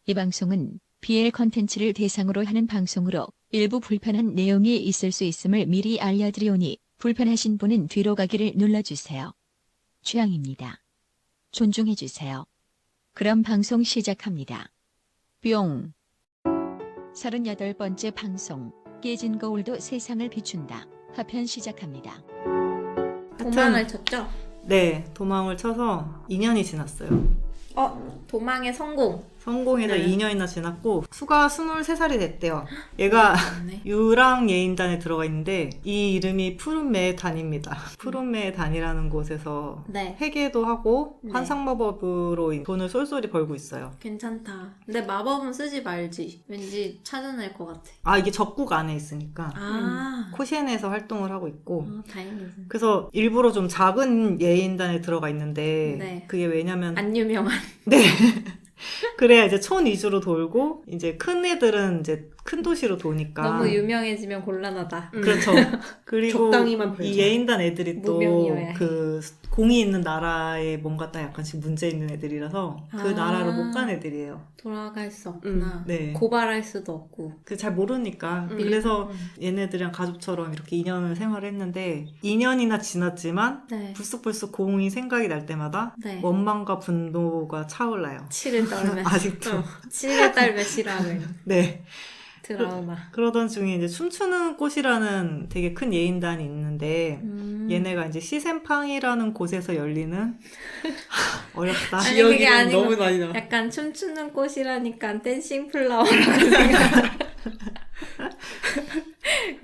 이 방송은 BL 컨텐츠를 대상으로 하는 방송으로 일부 불편한 내용이 있을 수 있음을 미리 알려드리오니 불편하신 분은 뒤로 가기를 눌러주세요. 취향입니다. 존중해주세요. 그럼 방송 시작합니다. 뿅. 38번째 방송 깨진 거울도 세상을 비춘다. 하편 시작합니다. 도망을 쳤죠? 네, 도망을 쳐서 2년이 지났어요. 도망의 성공. 성공해서 네. 2년이나 지났고 수가 23살이 됐대요. 얘가 네. 유랑 예인단에 들어가 있는데 이 이름이 푸른매의 단입니다. 푸른매의 단이라는 곳에서 네. 회계도 하고 네. 환상마법으로 돈을 쏠쏠히 벌고 있어요. 괜찮다. 근데 마법은 쓰지 말지. 왠지 찾아낼 것 같아. 아, 이게 적국 안에 있으니까 아. 코시엔에서 활동을 하고 있고 다행이네. 그래서 일부러 좀 작은 예인단에 들어가 있는데 네. 그게 왜냐면 안 유명한. 네. 그래야 이제 촌 위주로 돌고 이제 큰 애들은 이제 큰 도시로 도니까 너무 유명해지면 곤란하다. 그렇죠. 그리고 적당히만 벌자. 이 예인단 애들이 또 무명이어야 해. 그 공이 있는 나라에 뭔가 딱 약간씩 문제 있는 애들이라서 그 아. 나라로 못 간 애들이에요. 돌아갈 수 없구나. 네. 고발할 수도 없고. 그 잘 모르니까 음. 그래서 얘네들이랑 가족처럼 이렇게 2년을 생활했는데 2년이나 지났지만 네. 불쑥불쑥 공이 생각이 날 때마다 네. 원망과 분노가 차올라요. 치를 떨면. 아직도. 치를 떨면 싫어하는 네. 드라마. 그러던 중에 이제 춤추는 꽃이라는 되게 큰 예인단이 있는데 얘네가 이제 시센팡이라는 곳에서 열리는 어렵다. 아니, 지역이 그게 아니고 너무 많이 나와. 약간 춤추는 꽃이라니까 댄싱 플라워라고 생각.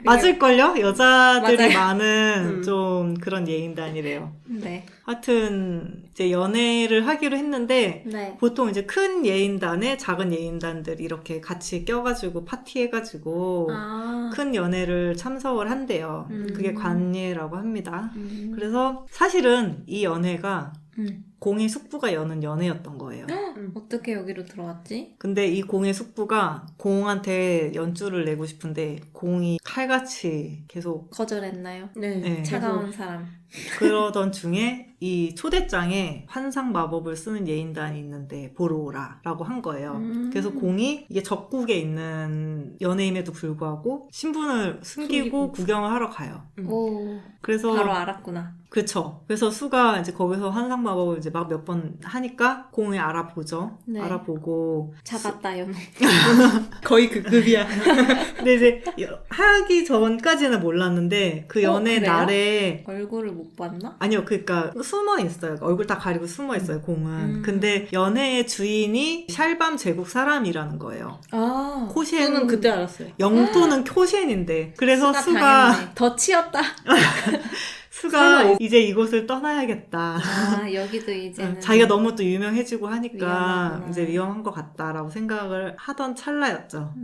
맞을걸요? 여자들이 맞아요. 많은 좀 그런 예인단이래요. 네. 하여튼 이제 연애를 하기로 했는데 네. 보통 이제 큰 예인단에 작은 예인단들이 이렇게 같이 껴가지고 파티해가지고 아. 큰 연애를 참석을 한대요. 음. 그게 관예라고 합니다. 음. 그래서 사실은 이 연애가 음. 공의 숙부가 여는 연애였던 거예요. 어떻게 여기로 들어왔지? 근데 이 공의 숙부가 공한테 연주를 내고 싶은데 공이 칼같이 계속 거절했나요? 네. 네. 차가운 사람. 그러던 중에 이 초대장에 환상 마법을 쓰는 예인단이 있는데 보러 오라라고 한 거예요. 그래서 공이 이게 적국에 있는 연애임에도 불구하고 신분을 숨기고 구경을 하러 가요. 오. 그래서 바로 알았구나. 그쵸. 그래서 수가 이제 거기서 환상 마법을 이제 막 몇 번 하니까 공을 알아보죠. 네. 알아보고. 잡았다 연호. 거의 그 급이야. 근데 이제 하기 전까지는 몰랐는데 그 연애 그래요? 날에 얼굴을 못 봤나? 아니요, 그러니까 숨어 있어요. 얼굴 다 가리고 숨어 있어요, 공은. 근데 연애의 주인이 샬밤 제국 사람이라는 거예요. 아. 코시엔 저는 그때 알았어요. 영토는 코시엔인데 그래서 수가 당했네. 더 치였다. 수가 이제 이곳을 떠나야겠다. 아 여기도 이제는 자기가 너무 또 유명해지고 하니까 위험하구나. 이제 위험한 것 같다라고 생각을 하던 찰나였죠.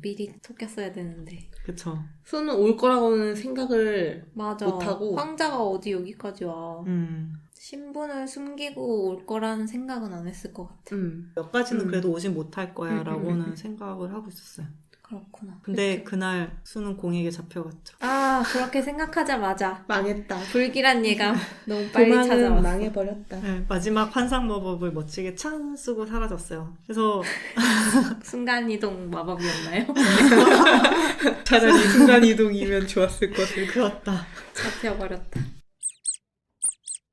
미리 속였어야 되는데. 그쵸. 수는 올 거라고는 생각을 맞아. 못하고. 황자가 어디 여기까지 와. 음. 신분을 숨기고 올 거라는 생각은 안 했을 것 같아. 몇 가지는 음. 그래도 오진 못할 거야 라고는 생각을 하고 있었어요. 그렇구나. 근데 그날 수는 공에게 잡혀갔죠. 아 그렇게 생각하자마자 망했다. 불길한 예감 너무 빨리 도망은 찾아왔어. 망해버렸다. 네, 마지막 환상 마법을 멋지게 찬 쓰고 사라졌어요. 그래서 순간이동 마법이었나요? 차라리 순간이동이면 좋았을 것을. 그렇다. 잡혀버렸다.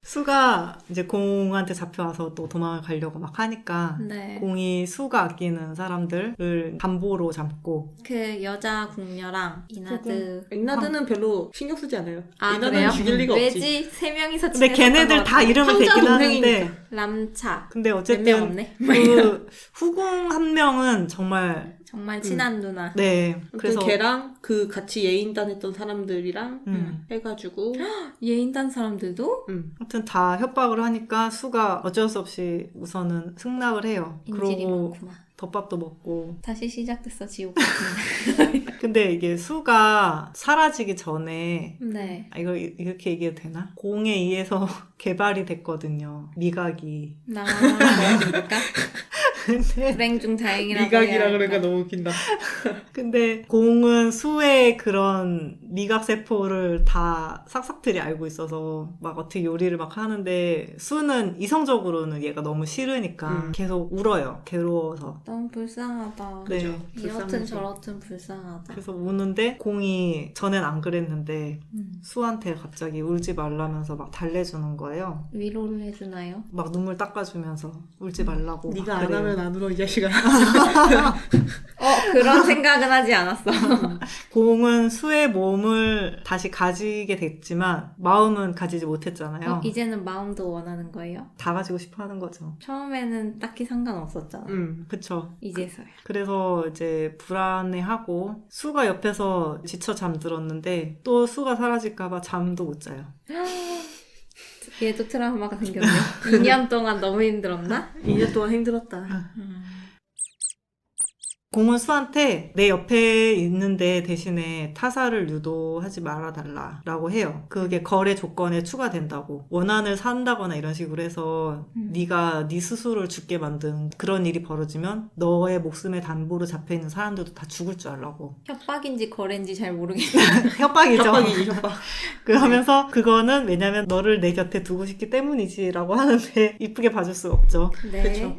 수가 이제 공한테 잡혀와서 또 도망을 가려고 막 하니까 네. 공이 수가 아끼는 사람들을 담보로 잡고 그 여자 궁녀랑 이나드. 인나드는 별로 신경 쓰지 않아요. 아 인나드는 그래요? 죽일 리가 없지. 왜지? 세 명이서 근데 지냈었던 걔네들 것 다 같아. 이름을 황자 대긴 동생이니까. 하는데 람차. 근데 몇 명 어쨌든 없네. 그 후궁 한 명은 정말 정말 친한 누나. 네 그래서 그래서 걔랑 그 같이 예인단 했던 사람들이랑 해가지고 예인단 사람들도 아무튼 다 협박을 하니까 수가 어쩔 수 없이 우선은 승낙을 해요. 인질이 그러고 많구나. 덮밥도 먹고. 다시 시작됐어 지옥 같은. 근데 이게 수가 사라지기 전에 네. 아, 이거 이렇게 얘기해도 되나? 공에 의해서 개발이 됐거든요. 미각이. 나 뭐니까? 불행 중 다행이라고 미각이라 해야 그러니까 할까? 너무 웃긴다. 근데 공은 수의 그런 미각 세포를 다 싹싹들이 알고 있어서 막 어떻게 요리를 막 하는데 수는 이성적으로는 얘가 너무 싫으니까 계속 울어요. 괴로워서. 너무 불쌍하다. 네. 이렇든 불쌍해서. 저렇든 불쌍하다. 그래서 우는데 공이 전엔 안 그랬는데 음. 수한테 갑자기 울지 말라면서 막 달래주는 거예요. 위로를 해주나요? 막 눈물 닦아주면서 울지 말라고. 막 네가 안 그래요. 하면 안 울어 이 자식아. 그런 생각은 하지 않았어. 공은 수의 몸을 다시 가지게 됐지만 마음은 가지지 못했잖아요. 이제는 마음도 원하는 거예요? 다 가지고 싶어 하는 거죠. 처음에는 딱히 상관없었잖아. 그쵸. 이제서야. 그래서 이제 불안해하고 수가 옆에서 지쳐 잠들었는데 또 수가 사라질까봐 잠도 못 자요. 얘도 트라우마가 생겼네. 2년 동안 너무 힘들었나? 2년 동안 힘들었다. 공은 수한테 내 옆에 있는데 대신에 타사를 유도하지 말아달라라고 해요. 그게 거래 조건에 추가된다고. 원한을 산다거나 이런 식으로 해서 네가 네 스스로를 죽게 만든 그런 일이 벌어지면 너의 목숨에 담보로 잡혀있는 사람들도 다 죽을 줄 알라고. 협박인지 거래인지 잘 모르겠어. 협박이죠. 협박이지 협박. 그러면서 그거는 왜냐면 너를 내 곁에 두고 싶기 때문이지라고 하는데 이쁘게 봐줄 수가 없죠. 네. 그쵸.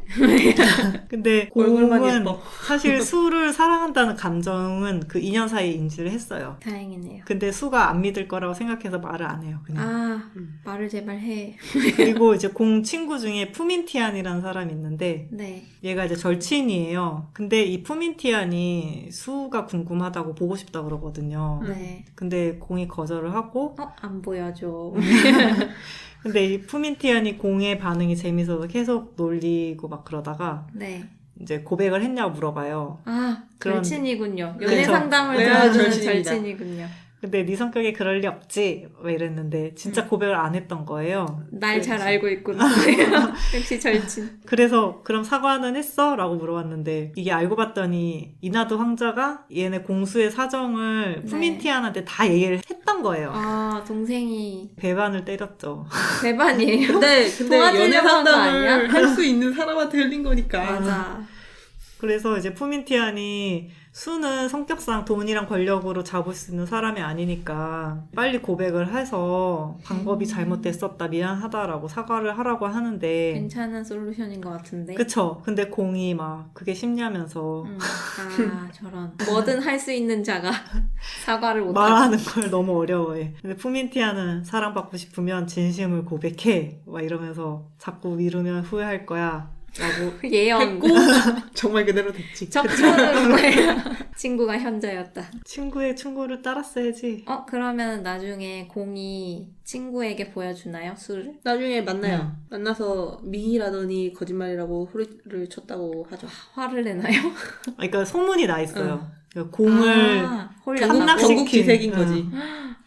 근데 얼굴만 공은 예뻐. 사실 수를 사랑한다는 감정은 그 2년 사이에 인지를 했어요. 다행이네요. 근데 수가 안 믿을 거라고 생각해서 말을 안 해요. 그냥. 말을 제발 해. 그리고 이제 공 친구 중에 푸민티안이라는 사람이 있는데 네. 얘가 이제 절친이에요. 근데 이 푸민티안이 수가 궁금하다고 보고 싶다 그러거든요. 네. 근데 공이 거절을 하고 안 보여줘. 근데 이 푸민티안이 공의 반응이 재밌어서 계속 놀리고 막 그러다가 네. 이제 고백을 했냐고 물어봐요. 그런- 절친이군요. 그쵸. 연애 상담을 내가 들어주는 절친입니다. 절친이군요. 근데 네 성격에 그럴 리 없지? 막 이랬는데 진짜 고백을 안 했던 거예요. 날 잘 알고 있구나. 역시 절친. 그래서 그럼 사과는 했어? 라고 물어봤는데 이게 알고 봤더니 이나드 황자가 얘네 공수의 사정을 네. 푸민티안한테 다 얘기를 했던 거예요. 동생이 배반을 때렸죠. 배반이에요. 근데 도와주려고 연애 한거 상담을 아니야? 할 수 있는 사람한테 흘린 거니까. 맞아. 그래서 이제 푸민티안이 수는 성격상 돈이랑 권력으로 잡을 수 있는 사람이 아니니까 빨리 고백을 해서 방법이 잘못됐었다 미안하다라고 사과를 하라고 하는데 괜찮은 솔루션인 것 같은데. 그쵸. 근데 공이 막 그게 쉽냐면서 저런. 뭐든 할 수 있는 자가 사과를 못하고. 말하는 걸 너무 어려워해. 근데 푸민티아는 사랑받고 싶으면 진심을 고백해. 막 이러면서 자꾸 미루면 후회할 거야. 라고. 예언. 했고 정말 그대로 됐지. 적초는 거예요. 친구가 현자였다. 친구의 충고를 따랐어야지. 그러면 나중에 공이 친구에게 보여주나요? 술을? 나중에 만나요. 만나서 미희라더니 거짓말이라고 소리를 쳤다고 하죠. 화를 내나요? 그러니까 소문이 나 있어요. 그러니까 공을 홀렸다고? 경국지색인 응. 거지.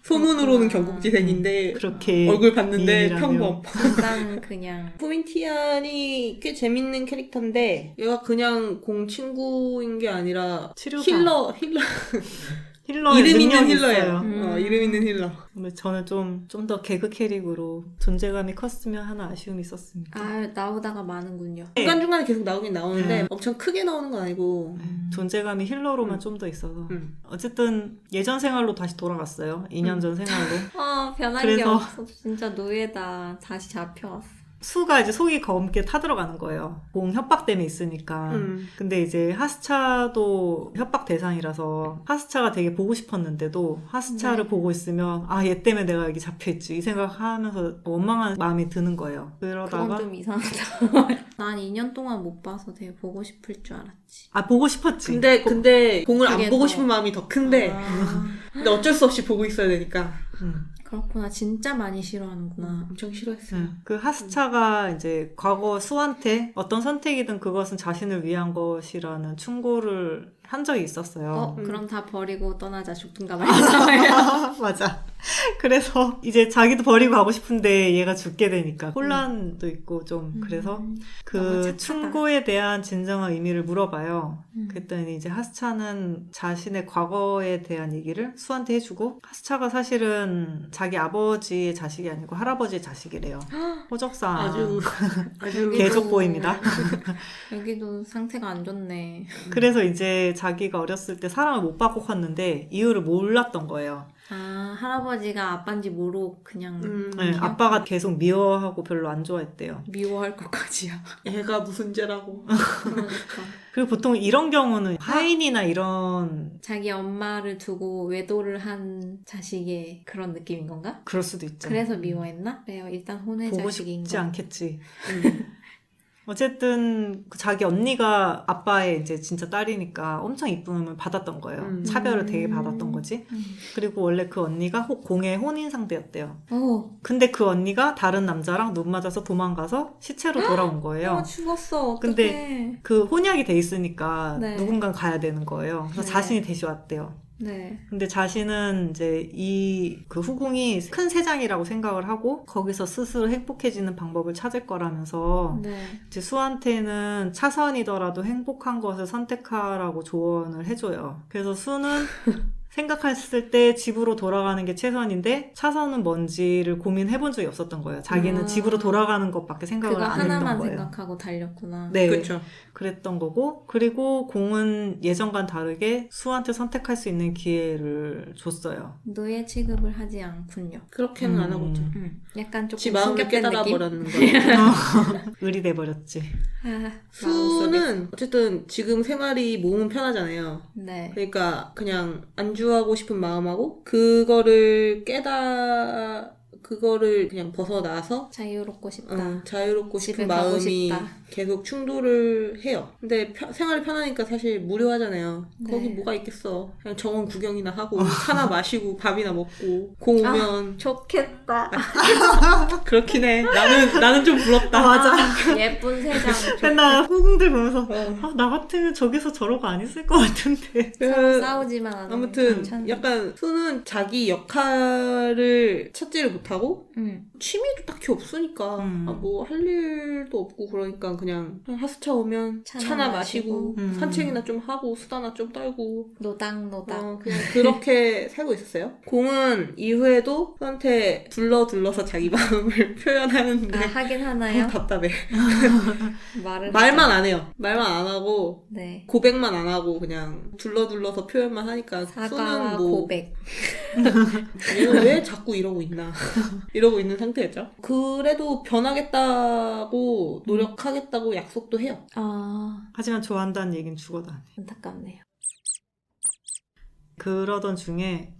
소문으로는 경국지색인데 그렇게 얼굴 봤는데 미인이라며. 평범. 일단 그냥 푸민티안이 꽤 재밌는 캐릭터인데 얘가 그냥 공 친구인 게 아니라 치료사. 힐러 이름 있는 힐러예요. 있어요. 이름 있는 힐러. 근데 저는 좀 더 개그 캐릭으로 존재감이 컸으면 하는 아쉬움이 있었습니다. 나오다가 마는군요. 중간중간에 계속 나오긴 나오는데 네. 엄청 크게 나오는 건 아니고 존재감이 힐러로만 좀 더 있어서. 음. 어쨌든 예전 생활로 다시 돌아갔어요. 2년 전 생활로. 변한 게 그래서- 없어. 진짜 노예다. 다시 잡혀왔어. 수가 이제 속이 검게 타들어가는 거예요. 공 협박 때문에 있으니까. 근데 이제 하스차도 협박 대상이라서 하스차가 되게 보고 싶었는데도 하스차를 네. 보고 있으면 얘 때문에 내가 여기 잡혀있지 이 생각하면서 원망한 마음이 드는 거예요. 그건 그러다가 좀 이상하다. 난 2년 동안 못 봐서 되게 보고 싶을 줄 알았지. 보고 싶었지. 근데 공을 안 그게 보고 더- 싶은 마음이 더 큰데 근데 어쩔 수 없이 보고 있어야 되니까 그렇구나. 진짜 많이 싫어하는구나. 엄청 싫어했어요. 그 하스차가 이제 과거 수한테 어떤 선택이든 그것은 자신을 위한 것이라는 충고를 한 적이 있었어요. 그럼 다 버리고 떠나자. 죽든가 말든가. 맞아. 그래서 이제 자기도 버리고 가고 싶은데 얘가 죽게 되니까 혼란도 있고 좀 그래서 너무 그 착하다. 충고에 대한 진정한 의미를 물어봐요. 음. 그랬더니 이제 하스차는 자신의 과거에 대한 얘기를 수한테 해주고 하스차가 사실은 자기 아버지의 자식이 아니고 할아버지의 자식이래요. 호적상 아주 계속 보입니다. 여기도 상태가 안 좋네. 그래서 이제 자기가 어렸을 때 사랑을 못 받고 컸는데 이유를 몰랐던 거예요. 아, 할아버지가 아빠인지 모르고 그냥 네, 아빠가 계속 미워하고 별로 안 좋아했대요. 미워할 것까지야. 애가 무슨 죄라고. 그러니까. 그리고 보통 이런 경우는 하인이나 이런 자기 엄마를 두고 외도를 한 자식의 그런 느낌인 건가? 그럴 수도 있죠. 그래서 미워했나? 그래요. 일단 혼의 보고 자식인 싶지 거. 않겠지. 어쨌든 그 자기 언니가 아빠의 이제 진짜 딸이니까 엄청 이쁨을 받았던 거예요. 차별을 되게 받았던 거지. 그리고 원래 그 언니가 공의 혼인 상대였대요. 오, 근데 그 언니가 다른 남자랑 눈 맞아서 도망가서 시체로 돌아온 거예요. 죽었어. 어떡해. 근데 그 혼약이 돼 있으니까 네. 누군가 가야 되는 거예요. 그래서 네. 자신이 대시 왔대요. 네. 근데 자신은 이제 이 그 후궁이 큰 세장이라고 생각을 하고 거기서 스스로 행복해지는 방법을 찾을 거라면서 네. 이제 수한테는 차선이더라도 행복한 것을 선택하라고 조언을 해줘요. 그래서 수는 생각했을 때 집으로 돌아가는 게 최선인데 차선은 뭔지를 고민해본 적이 없었던 거예요. 자기는 아. 집으로 돌아가는 것밖에 생각을 그거 안 했던 하나만 거예요. 생각하고 달렸구나. 네, 그렇죠. 그랬던 거고 그리고 공은 예전과는 다르게 수한테 선택할 수 있는 기회를 줬어요. 노예 취급을 하지 않군요. 그렇게는 안 하고 있죠. 약간 조금 지 마음을 숨겼던 깨달아 느낌? 버렸는 거예요. 을이 돼버렸지. 아, 마음속에. 수는 어쨌든 지금 생활이 몸은 편하잖아요. 네. 그러니까 그냥 안주하고 싶은 마음하고 그거를 그냥 벗어나서 자유롭고 싶다. 자유롭고 집에 싶은 가고 마음이 싶다. 계속 충돌을 해요. 근데 생활이 편하니까 사실 무료하잖아요. 네. 거기 뭐가 있겠어. 그냥 정원 구경이나 하고 차나 마시고 밥이나 먹고 공 오면 좋겠다. 그렇긴 해. 나는 좀 부럽다. 맞아. 예쁜 세상. 맨날 후궁들 보면서 어. 아, 나 같으면 저기서 저러고 안 있을 것 같은데. 그- 싸우지만 않으면 아무튼 괜찮네. 약간 수는 자기 역할을 찾지를 못하고 취미도 딱히 없으니까 뭐 할 일도 없고 그러니까 그냥 하스차 오면 차나 차나 마시고. 마시고 산책이나 좀 하고 수다나 좀 떨고 노닥노닥. 그냥 그렇게 살고 있었어요. 공은 이후에도 수한테 둘러서 자기 마음을 표현하는데 아, 하긴 하나요? 답답해. 말을 말만 하자. 안 해요. 말만 안 하고 네. 고백만 안 하고 그냥 둘러서 표현만 하니까 사과와 수는 뭐 고백. 얘는 왜 자꾸 이러고 있나 이러고 있는 상태였죠. 그래도 변하겠다고 노력하겠다고 약속도 해요. 아, 하지만 좋아한다는 얘기는 죽어도 안 해. 안타깝네요. 그러던 중에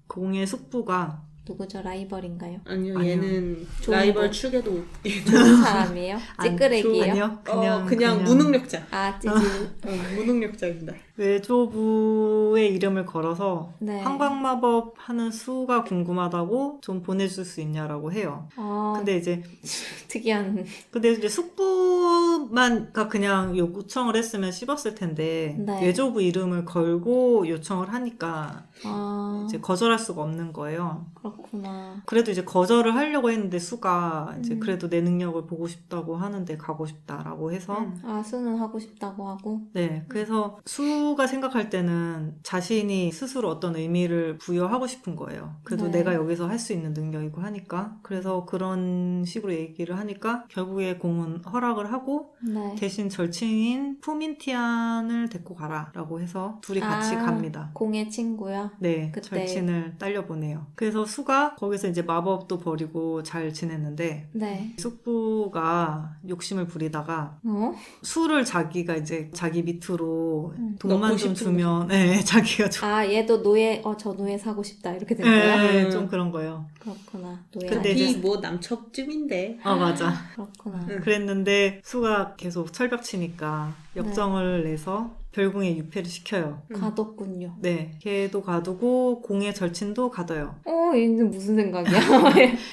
공의 숙부가 누구죠? 라이벌인가요? 아니요, 아니요. 얘는 좋은 라이벌 거. 축에도 좋은 사람이에요? 찌끄레기예요? 아니요. 그냥 무능력자. 아, 찌질. 무능력자입니다. 외조부의 이름을 걸어서 네. 황광마법 하는 수가 궁금하다고 좀 보내줄 수 있냐라고 해요. 근데 이제 특이한. 숙부만가 그냥 요청을 했으면 씹었을 텐데 네. 외조부 이름을 걸고 요청을 하니까 아, 이제 거절할 수가 없는 거예요. 그렇구나. 그래도 이제 거절을 하려고 했는데 수가 이제 음. 그래도 내 능력을 보고 싶다고 하는데 가고 싶다라고 해서 아, 수는 하고 싶다고 하고. 네, 그래서 수가 생각할 때는 자신이 스스로 어떤 의미를 부여하고 싶은 거예요. 그래도 네. 내가 여기서 할 수 있는 능력이고 하니까. 그래서 그런 식으로 얘기를 하니까 결국에 공은 허락을 하고 네. 대신 절친인 푸민티안을 데리고 가라라고 해서 둘이 같이 아, 갑니다. 공의 친구야? 네, 그때. 절친을 딸려보내요. 그래서 수가 거기서 이제 마법도 버리고 잘 지냈는데 네. 숙부가 욕심을 부리다가 어? 수를 자기가 이제 자기 밑으로 돈만 넣고 좀 싶은 주면 네, 자기가 좀 아, 얘도 노예, 저 노예 사고 싶다. 이렇게 된 거야? 네, 좀 그런 거예요. 그렇구나. 노예. 근데 자기 이제- 뭐 남첩쯤인데. 맞아. 그렇구나. 그랬는데 수가 계속 철벽치니까 역정을 내서 별궁에 유폐를 시켜요. 가뒀군요. 네, 걔도 가두고 공의 절친도 가둬요. 얘는 무슨 생각이야?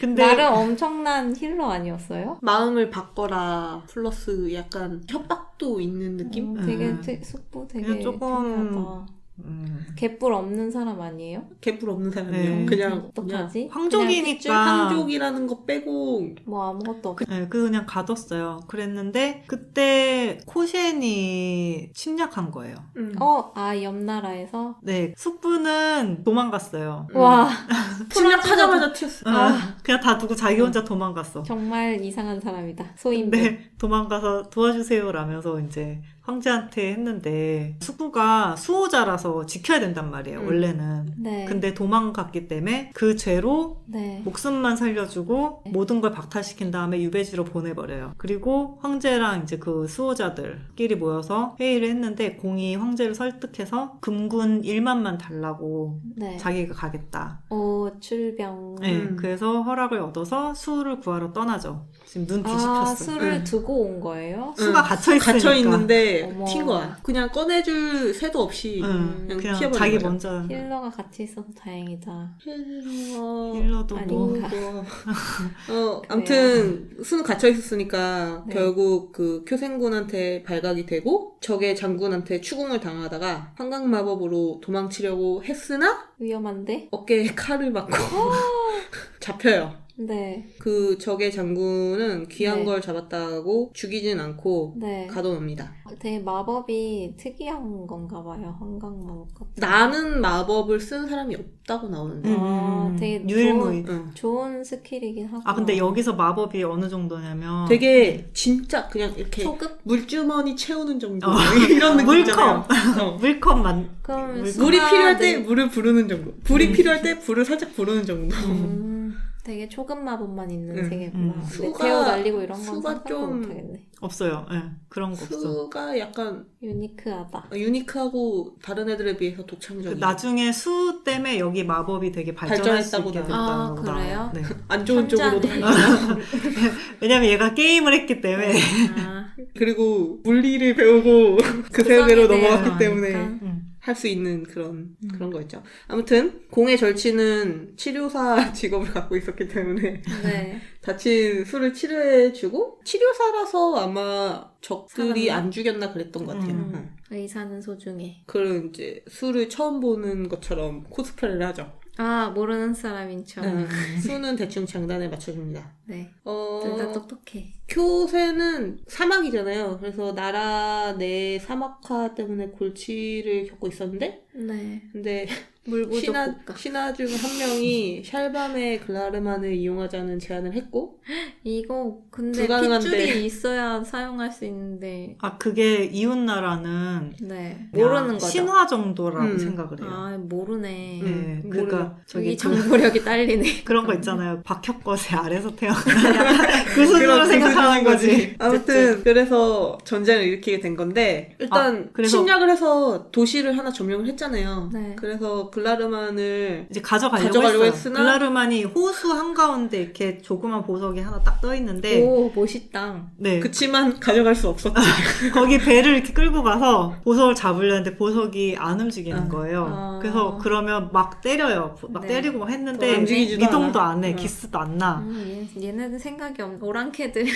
근데 나름 엄청난 힐러 아니었어요? 마음을 바꿔라 플러스 약간 협박도 있는 느낌? 되게 음. 숙부 되게 그냥 조금 특이하다. 갯불 없는 사람 아니에요? 갯불 없는 사람이에요. 네. 그냥 어떡하지? 황족이니까 황족이라는 거 빼고 뭐 아무것도 없. 네, 그냥 가뒀어요. 그랬는데 그때 코시엔이 침략한 거예요. 옆 나라에서? 네, 숙부는 도망갔어요. 와, 침략하자마자 튀었어. 그냥 다 두고 자기 혼자 도망갔어. 정말 이상한 사람이다. 소인배. 근데 도망가서 도와주세요라면서 이제 황제한테 했는데 숙부가 수호자라서 지켜야 된단 말이에요. 원래는. 네. 근데 도망갔기 때문에 그 죄로 네. 목숨만 살려주고 모든 걸 박탈시킨 다음에 유배지로 보내버려요. 그리고 황제랑 이제 그 수호자들끼리 모여서 회의를 했는데 공이 황제를 설득해서 금군 1만만 달라고 네. 자기가 가겠다. 출병. 네, 그래서 허락을 얻어서 수를 구하러 떠나죠. 지금 눈 뒤집혔어요. 술을 두고 온 거예요? 수가 갇혀있으니까. 갇혀있는데 어머. 튄 거야. 그냥 꺼내줄 새도 없이 그냥 피해버린 자기 거야. 먼저 힐러가 같이 있어서 다행이다. 힐러도 뭐 아닌가. 아무튼 수는 갇혀 있었으니까 네. 결국 그 교생군한테 발각이 되고 적의 장군한테 추궁을 당하다가 환각 마법으로 도망치려고 했으나 위험한데? 어깨에 칼을 맞고 잡혀요. 네. 그 적의 장군은 귀한 네. 걸 잡았다고 죽이진 않고 네. 가둬놉니다. 되게 마법이 특이한 건가 봐요. 환각 마법 같은. 나는 마법을 쓴 사람이 없다고 나오는데. 되게 유일무이. 좋은 스킬이긴 하고. 아 근데 여기서 마법이 어느 정도냐면 되게 진짜 그냥 이렇게 초급? 물주머니 채우는 정도 이런 느낌 물컵 있잖아요. 물컵만 그럼 물이 필요할 때 수많은- 물을 부르는 정도. 불이 필요할 때 불을 살짝 부르는 정도. 되게 초급 마법만 있는 음, 세계구나. 근데 수가- 태워 날리고 이런 건 수가 상상도 좀- 못하겠네. 없어요. 예, 그런 거 없어. 수가 약간 유니크하다. 유니크하고 다른 애들에 비해서 그 독창적이야. 나중에 수 때문에 여기 마법이 되게 발전할 수 발전했다고 있게 나와요. 됐다고 아, 그래요? 나와요. 네. 안 좋은 쪽으로도. 현자네. 왜냐면 얘가 게임을 했기 때문에 아, 그리고 물리를 배우고 그 세계로 넘어갔기 때문에 그러니까. 할 수 있는 그런 거였죠. 아무튼 공의 절친은 치료사 직업을 갖고 있었기 때문에 네. 다친 수를 치료해주고 치료사라서 아마 적들이 살았나? 안 죽였나 그랬던 것 같아요. 의사는 소중해. 그런 이제 수를 처음 보는 것처럼 코스프레를 하죠. 아, 모르는 사람인 척. 수는 대충 장단에 맞춰줍니다. 네. 둘 다 똑똑해. 쿄세는 사막이잖아요. 그래서 나라 내 사막화 때문에 골치를 겪고 있었는데 네. 근데 물부족 국가. 신하 중 한 명이 샬밤의 글라르만을 이용하자는 제안을 했고 이거 근데 불가능한데. 핏줄이 있어야 사용할 수 있는데 아 그게 이웃나라는 네. 그냥 모르는 거죠. 신화 정도라고 음. 생각을 해요. 아, 모르네. 네, 모르는 그러니까 저기 이 정보력이 딸리네. 그런 거 있잖아요. 박혁거세 아래서 태어난 그 수준으로 그런 생각하는 거지. 아무튼 그래서 전쟁을 일으키게 된 건데 일단 그래서- 침략을 해서 도시를 하나 점령을 했잖아요. 네. 그래서 글라르만을 이제 가져가려고 가져가려고 했어요. 했으나- 글라르만이 호수 한가운데 이렇게 조그만 보석이 하나 딱 떠 있는데 오, 멋있다. 네. 그치만 가져갈 수 없었지. 거기 배를 이렇게 끌고 가서 보석을 잡으려는데 보석이 안 움직이는 거예요. 아. 그래서 그러면 막 때려요. 막 네. 때리고 막 또 했는데 움직이지도 미동도 않아. 안 해. 응. 기스도 안 나. 얘네들 생각이 없는 오랑캐들.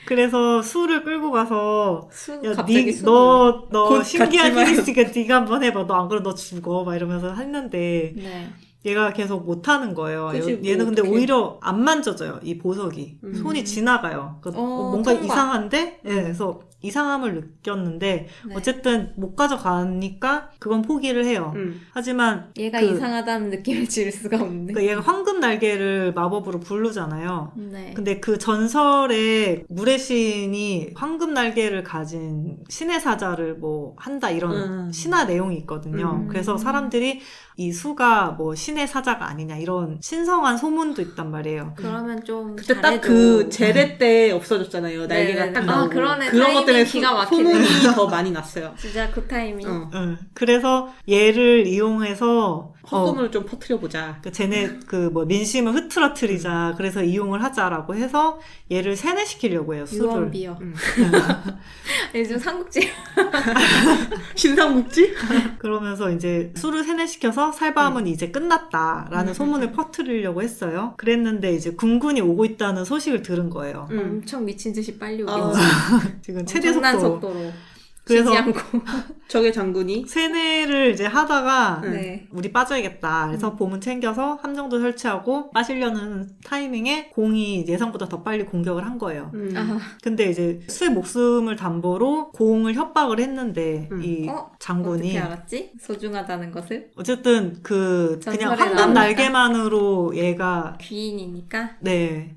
그래서 수를 끌고 가서 야, 갑자기 너 곧 신기한 갔지만. 일 있으니까 네가 한번 해봐. 너 안 그러면 너 죽어. 막 이러면서 했는데 네. 얘가 계속 못하는 거예요. 그치, 뭐 얘는 근데 어떡해. 오히려 안 만져져요. 이 보석이. 손이 지나가요. 그러니까 뭔가 통과. 이상한데? 예, 그래서 이상함을 느꼈는데 네. 어쨌든 못 가져가니까 그건 포기를 해요. 하지만 얘가 그- 이상하다는 느낌을 지을 수가 없네. 그러니까 얘가 황금 날개를 마법으로 부르잖아요. 네. 근데 그 전설에 물의 신이 황금 날개를 가진 신의 사자를 뭐 한다 이런 신화 내용이 있거든요. 그래서 사람들이 이 수가 뭐 신의 사자가 아니냐 이런 신성한 소문도 있단 말이에요. 그러면 좀 그때 딱 잘해줘. 그 제레 때 없어졌잖아요. 날개가 네네네. 딱 아, 나오고. 그러네. 그런 것 타이밍 때문에 기가 막히네. 소문이 더 많이 났어요. 진짜 그 타이밍. 응. 그래서 얘를 이용해서 헛소문을 좀 퍼뜨려보자. 그 쟤네 그 뭐 민심을 흐트러뜨리자. 그래서 이용을 하자라고 해서 얘를 세뇌시키려고 해요. 술을. 유언비어. 요즘 삼국지. 신상묵지? 그러면서 이제 술을 세뇌시켜서 살밤은 이제 끝났다라는 소문을 퍼뜨리려고 했어요. 그랬는데 이제 군군이 오고 있다는 소식을 들은 거예요. 엄청 미친 듯이 빨리 오겠지. 어. 지금 최대 엄청난 속도. 속도로. 그래서 쉬지 않고. 적의 장군이 세뇌를 이제 하다가 네. 우리 빠져야겠다. 그래서 보문 챙겨서 함정도 설치하고 빠지려는 타이밍에 공이 예상보다 더 빨리 공격을 한 거예요. 아, 근데 이제 수의 목숨을 담보로 공을 협박을 했는데 이 장군이 어떻게 알았지? 소중하다는 것을? 어쨌든 그냥 전설에 황금 나오니까. 날개만으로 얘가 귀인이니까? 네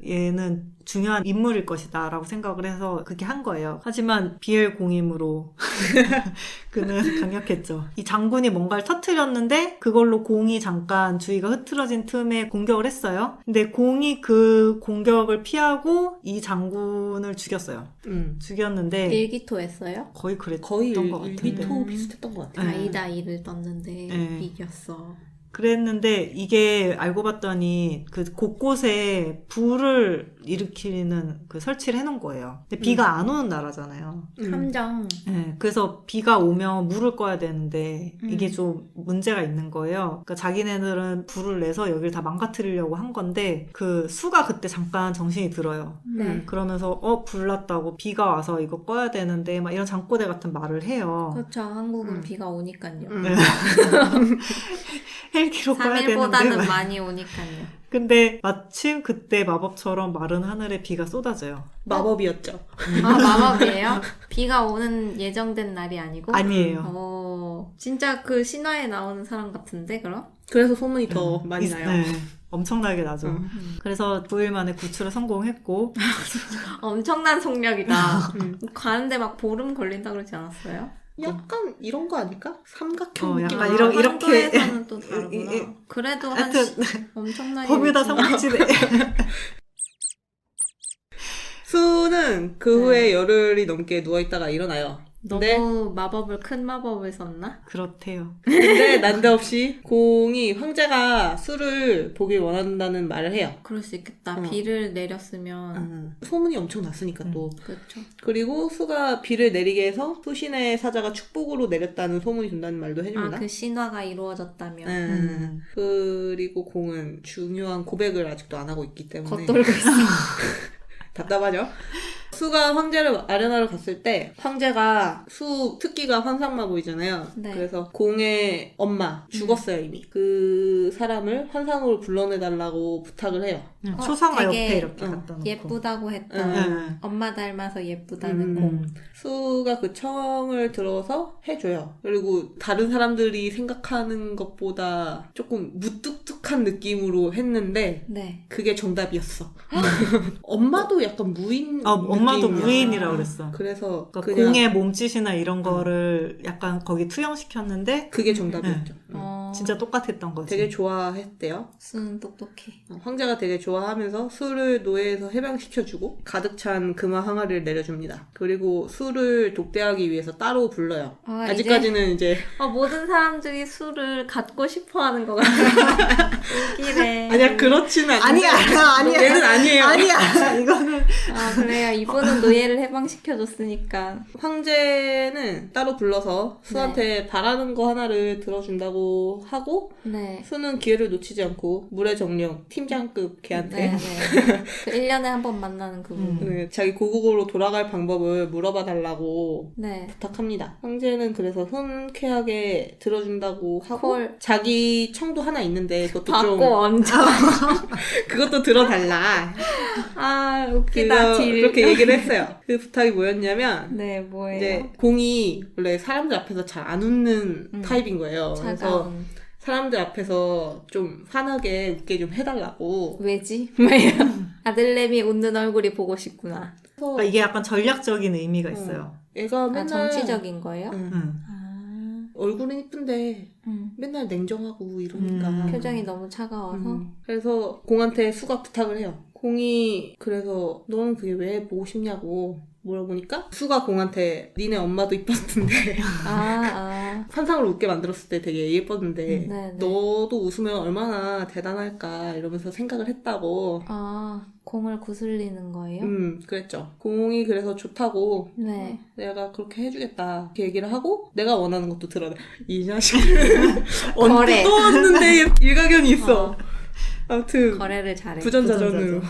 얘는 중요한 인물일 것이다 라고 생각을 해서 그렇게 한 거예요. 하지만 비엘 공임으로 그는 강력했죠. 이 장군이 뭔가를 터뜨렸는데 그걸로 공이 잠깐 주의가 흐트러진 틈에 공격을 했어요. 근데 공이 그 공격을 피하고 이 장군을 죽였어요. 죽였는데 일기토했어요? 거의 그랬던 거의 것 같은데 일기토 비슷했던 것 같아요. 네. 아이다 이를 떴는데 네. 이겼어. 그랬는데 이게 알고 봤더니 그 곳곳에 불을 일으키는 그 설치를 해놓은 거예요. 근데 비가 안 오는 나라잖아요. 함정. 네, 그래서 비가 오면 물을 꺼야 되는데 이게 좀 문제가 있는 거예요. 그러니까 자기네들은 불을 내서 여기를 다 망가뜨리려고 한 건데 그 수가 그때 잠깐 정신이 들어요. 네. 그러면서 불났다고 비가 와서 이거 꺼야 되는데 막 이런 잠꼬대 같은 말을 해요. 그렇죠. 한국은 비가 오니까요. 네. 헬기로 꺼야 되는데 3일보다는 막. 많이 오니까요. 근데 마침 그때 마법처럼 마른 하늘에 비가 쏟아져요. 마법이었죠. 아, 마법이에요? 비가 오는 예정된 날이 아니고? 아니에요. 진짜 그 신화에 나오는 사람 같은데, 그럼? 그래서 소문이 더 많이 나요. 네, 엄청나게 나죠. 그래서 9일 만에 구출에 성공했고 엄청난 속력이다. 가는데 막 보름 걸린다 그러지 않았어요? 약간 이런 거 아닐까? 삼각형 느낌. 약간 이렇게 한도에서는 또 다르구나. 이- 그래도 하여튼 엄청나게 버뮤다 미치나? 삼각지대 수는 그 후에 열흘이 넘게 누워있다가 일어나요. 근데, 너무 큰 마법을 썼나? 그렇대요. 근데 난데없이 공이 황제가 수를 보길 원한다는 말을 해요. 그럴 수 있겠다. 어. 비를 내렸으면. 소문이 엄청 났으니까 또. 그렇죠. 그리고 수가 비를 내리게 해서 수신의 사자가 축복으로 내렸다는 소문이 돈다는 말도 해줍니다. 아, 그 신화가 이루어졌다면. 그리고 공은 중요한 고백을 아직도 안 하고 있기 때문에 겉돌고 있어. 답답하죠? 수가 황제를 아련하러 갔을 때 황제가 수 특기가 환상마법이잖아요. 네. 그래서 공의 엄마 죽었어요 이미. 그 사람을 환상으로 불러내달라고 부탁을 해요. 초상화 되게 옆에 이렇게 갖다 놓고 예쁘다고 했던 엄마 닮아서 예쁘다는 공. 수가 그 청을 들어서 해줘요. 그리고 다른 사람들이 생각하는 것보다 조금 무뚝뚝한 느낌으로 했는데 네. 그게 정답이었어. 엄마도 약간 무인 엄마도 느낌이야. 무인이라고 그랬어. 그래서 그러니까 그냥 공의 몸짓이나 이런 거를 약간 거기 투영시켰는데 그게 정답이었죠. 진짜 똑같았던 거지. 되게 좋아했대요. 수는 똑똑해. 황제가 되게 좋아하면서 수를 노예에서 해방시켜주고 가득 찬 금화 항아리를 내려줍니다. 그리고 수를 독대하기 위해서 따로 불러요. 아직까지는 이제 모든 사람들이 술을 갖고 싶어하는 것 같아요. 웃기네. 아니야 그렇지는 않은데 아니야. 얘는 아니에요. 아니야. 이거는 아, 그래요. 이분은 노예를 해방시켜줬으니까. 황제는 따로 불러서 수한테 바라는 거 하나를 들어준다고 하고 네. 수는 기회를 놓치지 않고 물의 정령 팀장급 걔한테 네. 그 1년에 한 번 만나는 그분. 네, 자기 고국으로 돌아갈 방법을 물어봐 달라고 네. 부탁합니다. 황제는 그래서 흔쾌하게 들어준다고 하고 콜. 자기 청도 하나 있는데 그것도 좀 받고 얹어. 그것도 들어달라. 아, 웃기다. 딜. 그렇게 얘기를 했어요. 그 부탁이 뭐였냐면 네, 뭐예요? 이제 공이 원래 사람들 앞에서 잘 안 웃는 타입인 거예요. 그래서 차가운. 사람들 앞에서 좀 환하게 웃게 좀 해달라고. 왜지? 뭐예요? 아들내미 웃는 얼굴이 보고 싶구나. 그러니까 이게 약간 전략적인 의미가 있어요. 애가 맨날 정치적인 거예요? 응. 아, 얼굴은 이쁜데 맨날 냉정하고 이러니까 표정이 너무 차가워서. 그래서 공한테 수가 부탁을 해요. 공이 그래서 너는 그게 왜 보고 싶냐고 물어보니까 수가 공한테 니네 엄마도 이뻤는데 환상으로 웃게 만들었을 때 되게 예뻤는데 네. 너도 웃으면 얼마나 대단할까 이러면서 생각을 했다고. 공을 구슬리는 거예요? 그랬죠. 공이 그래서 좋다고 네. 내가 그렇게 해주겠다 이렇게 얘기를 하고 내가 원하는 것도 드러내. 이 자식 거래. 언제 또 왔는데 일가견이 있어. 아무튼 거래를 잘해. 부전자전으로.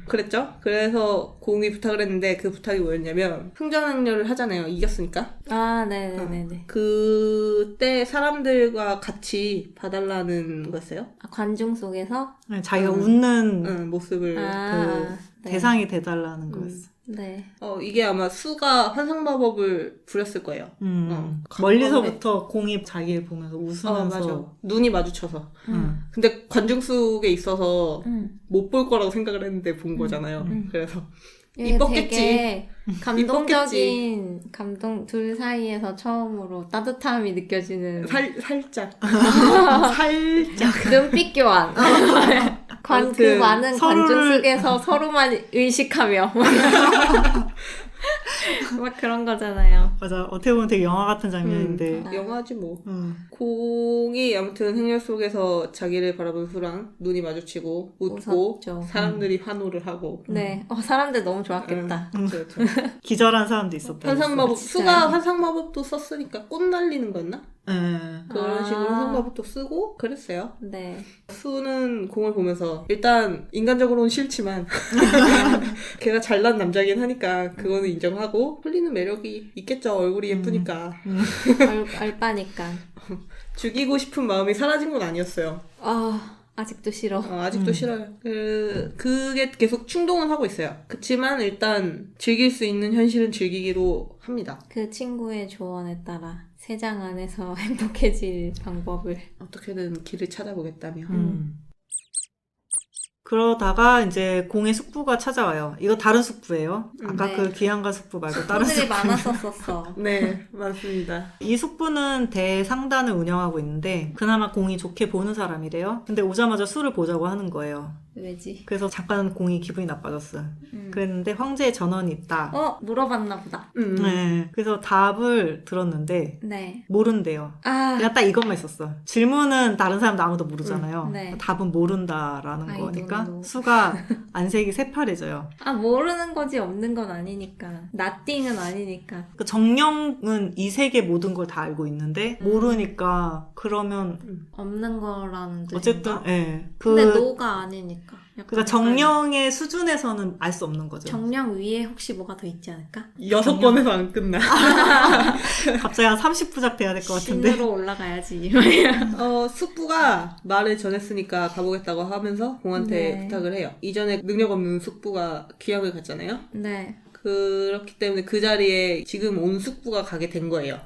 그랬죠. 그래서 공이 부탁을 했는데 그 부탁이 뭐였냐면 흥전행렬을 하잖아요. 이겼으니까. 아, 네네네네. 그때 사람들과 같이 봐달라는 거였어요. 아, 관중 속에서? 네, 자기가 음. 웃는 모습을. 아, 네. 대상이 돼달라는 거였어. 네. 이게 아마 수가 환상마법을 부렸을 거예요. 멀리서부터 공이 자기를 보면서 웃으면서. 맞아. 눈이 마주쳐서. 음. 근데 관중 속에 있어서 못 볼 거라고 생각을 했는데 본 거잖아요. 그래서 이뻤겠지. 되게 감동적인 둘 사이에서 처음으로 따뜻함이 느껴지는 살짝. 살짝. 눈빛 교환. 그 아무튼 많은 관중 속에서 서로만 의식하며 막 그런 거잖아요. 맞아. 어떻게 보면 되게 영화 같은 장면인데. 영화지 뭐. 공이 아무튼 행렬 속에서 자기를 바라본 수랑 눈이 마주치고 웃고 웃었죠. 사람들이 환호를 하고. 네. 사람들 너무 좋았겠다. 그렇죠. 기절한 사람도 있었다. 환상마법. 진짜요? 수가 환상마법도 썼으니까 꽃 날리는 거였나? 네. 그런 아. 식으로 환상마법도 쓰고 그랬어요. 네. 수는 공을 보면서 일단 인간적으로는 싫지만 걔가 잘난 남자긴 하니까 그거는 인정하고 흘리는 매력이 있겠죠. 얼굴이 예쁘니까. 알바니까. 죽이고 싶은 마음이 사라진 건 아니었어요. 아직도 싫어. 아직도 싫어요. 그게 계속 충동은 하고 있어요. 그치만 일단 즐길 수 있는 현실은 즐기기로 합니다. 그 친구의 조언에 따라 3장 안에서 행복해질 방법을. 어떻게든 길을 찾아보겠다며. 그러다가 이제 공의 숙부가 찾아와요. 이거 다른 숙부예요. 아까 네. 그 귀향가 숙부 말고 다른 숙부들이 숙부. 많았었어. 네, 맞습니다. 이 숙부는 대상단을 운영하고 있는데 그나마 공이 좋게 보는 사람이래요. 근데 오자마자 술을 보자고 하는 거예요. 왜지? 그래서 잠깐 공이 기분이 나빠졌어요. 그랬는데 황제의 전원이 있다. 물어봤나 보다. 네. 그래서 답을 들었는데 네. 모른대요. 그냥 딱 이것만 있었어. 질문은 다른 사람도 아무도 모르잖아요. 네. 답은 모른다라는 I 거니까 don't know. 수가 안색이 새파래져요. 모르는 거지 없는 건 아니니까. 나띵은 아니니까. 그 정령은 이 세계 모든 걸 다 알고 있는데 모르니까 그러면 없는 거라는 뜻인가? 어쨌든 예. 근데 노가 아니니까. 약간 그러니까 정령의 수준에서는 알 수 없는 거죠. 정령 위에 혹시 뭐가 더 있지 않을까? 6번에서 안 끝나. 갑자기 한 30부작 돼야 될 것 같은데. 신으로 올라가야지. 숙부가 말을 전했으니까 가보겠다고 하면서 공한테 네. 부탁을 해요. 이전에 능력 없는 숙부가 귀향을 갔잖아요. 네. 그렇기 때문에 그 자리에 지금 온 숙부가 가게 된 거예요.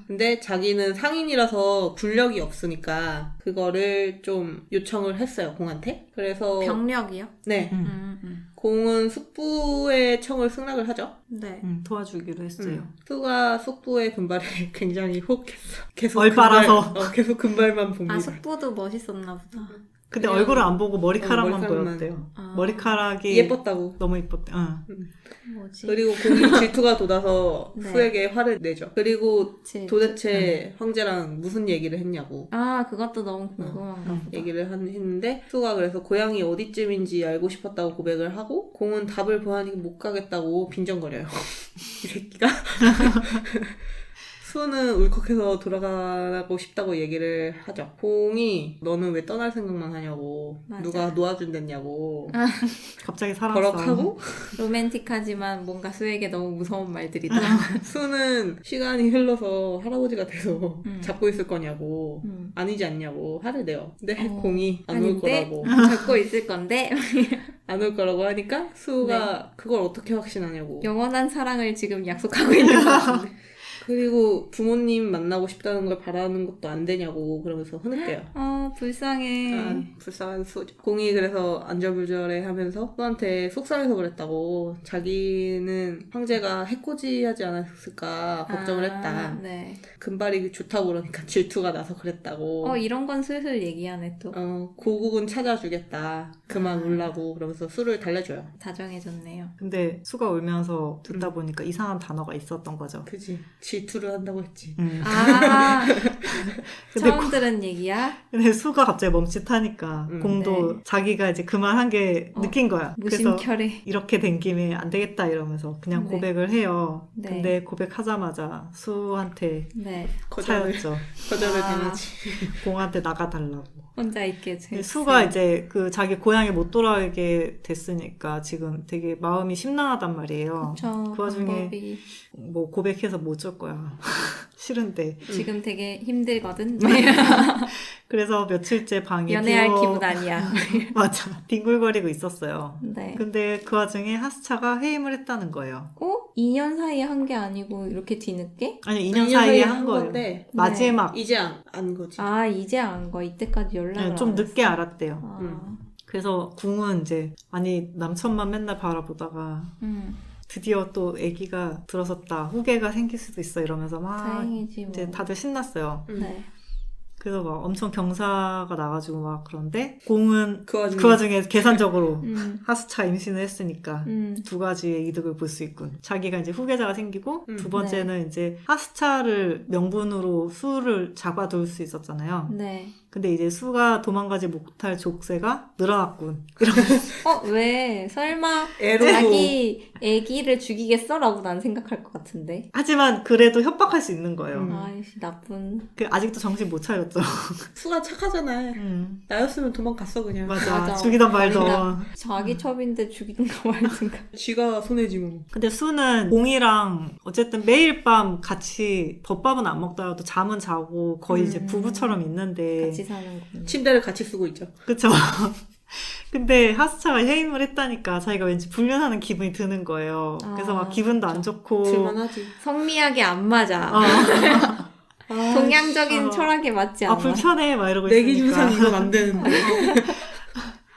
근데 자기는 상인이라서 군력이 없으니까 그거를 좀 요청을 했어요, 공한테. 그래서 병력이요? 네. 음. 공은 숙부의 청을 승낙을 하죠. 네. 도와주기로 했어요. 수가 숙부의 금발에 굉장히 혹했어. 계속 얼빠라서. 계속 금발만 봅니다. 숙부도 멋있었나 보다. 근데 그냥- 얼굴을 안 보고 머리카락만 머리카락만. 보였대요. 머리카락이 예뻤다고. 너무 이뻤대. 뭐지? 그리고 공이 질투가 돋아서 네. 수에게 화를 내죠. 그리고 질투. 도대체 황제랑 무슨 얘기를 했냐고 그것도 너무 궁금한가 보다. 얘기를 했는데 수가 그래서 고향이 어디쯤인지 알고 싶었다고 고백을 하고 공은 답을 보아하니 못 가겠다고 빈정거려요. 이 새끼가. 수는 울컥해서 돌아가고 싶다고 얘기를 하죠. 공이 너는 왜 떠날 생각만 하냐고. 맞아. 누가 놓아준댔냐고. 갑자기 살았어. 버럭하고 로맨틱하지만 뭔가 수에게 너무 무서운 말들이다. 수는 시간이 흘러서 할아버지가 돼서 잡고 있을 거냐고. 음. 아니지 않냐고 화를 내요. 근데 어, 공이 안 올 아닌데? 거라고. 잡고 있을 건데 안 올 거라고 하니까 수가 그걸 어떻게 확신하냐고. 영원한 사랑을 지금 약속하고 있는 것 같은데. 그리고 부모님 만나고 싶다는 걸 바라는 것도 안 되냐고 그러면서 흐느껴요. 불쌍해. 불쌍한 수죠. 공이 그래서 안절부절해 하면서 수한테 속상해서 그랬다고. 자기는 황제가 해코지하지 않았을까 걱정을 했다. 네. 금발이 좋다고 그러니까 질투가 나서 그랬다고. 이런 건 슬슬 얘기하네 또. 고국은 찾아주겠다. 그만 울라고 그러면서 수를 달래줘요. 다정해졌네요. 근데 수가 울면서 듣다 보니까 이상한 단어가 있었던 거죠. 그지. 질투를 한다고 했지. 근데 처음 들은 얘기야? 근데 수가 갑자기 멈칫하니까 공도 네. 자기가 이제 그만한 게 느낀 거야. 그래서 무심결에. 이렇게 된 김에 안 되겠다 이러면서 그냥 네. 고백을 해요. 네. 근데 고백하자마자 수한테 네. 차였죠. 거절을 아. 당하지. 공한테 나가달라고. 혼자 있게 돼. 수가 이제 그 자기 고향에 못 돌아가게 됐으니까 지금 되게 마음이 심란하단 말이에요. 그쵸. 그 와중에 방법이 뭐 고백해서 뭐 어쩔 거야. 싫은데. 지금 되게 힘들거든. 그래서 며칠째 방이 연애할 비워- 기분 아니야. 맞아. 뒹굴거리고 있었어요. 네. 근데 그 와중에 하스차가 해임을 했다는 거예요. 2년 사이에 한 게 아니고 이렇게 뒤늦게? 아니 2년 사이에 한 거예요. 건데 마지막. 이제 안 거지. 아 이제 안 거. 이때까지 연락을 네, 좀 안 늦게 했어. 알았대요. 아. 그래서 궁은 이제 아니 남편만 맨날 바라보다가 드디어 또 아기가 들어섰다. 후계가 생길 수도 있어 이러면서 막 다행이지 뭐. 이제 다들 신났어요. 네. 그래서 막 엄청 경사가 나가지고 막 그런데 공은 그 와중에, 그 와중에 계산적으로 음. 하스차 임신을 했으니까 두 가지의 이득을 볼 수 있군. 자기가 이제 후계자가 생기고 두 번째는 이제 하스차를 명분으로 수를 잡아둘 수 있었잖아요. 네. 근데 이제 수가 도망가지 못할 족쇄가 늘어났군. 왜? 설마 애로 자기 애기를 죽이겠어라고 난 생각할 것 같은데. 하지만 그래도 협박할 수 있는 거예요. 아이씨 나쁜. 그 아직도 정신 못 차렸죠. 수가 착하잖아. 나였으면 도망갔어 그냥. 맞아. 맞아. 죽이던 말던. 아니다. 자기 첩인데 죽이든가 말든가. 쥐가 손해지 뭐. 근데 수는 공이랑 어쨌든 매일 밤 같이 덮밥은 안 먹더라도 잠은 자고 거의 이제 부부처럼 있는데 같이 사는군. 침대를 같이 쓰고 있죠. 그쵸. 근데 하스차가 해임을 했다니까 자기가 왠지 불륜하는 기분이 드는 거예요. 그래서 막 기분도 안 좋고. 들만하지. 성미하게 안 맞아. 아, 동양적인 철학에 맞지 않아. 불편해 막 이러고 내 있으니까. 기준상 이건 안 되는데.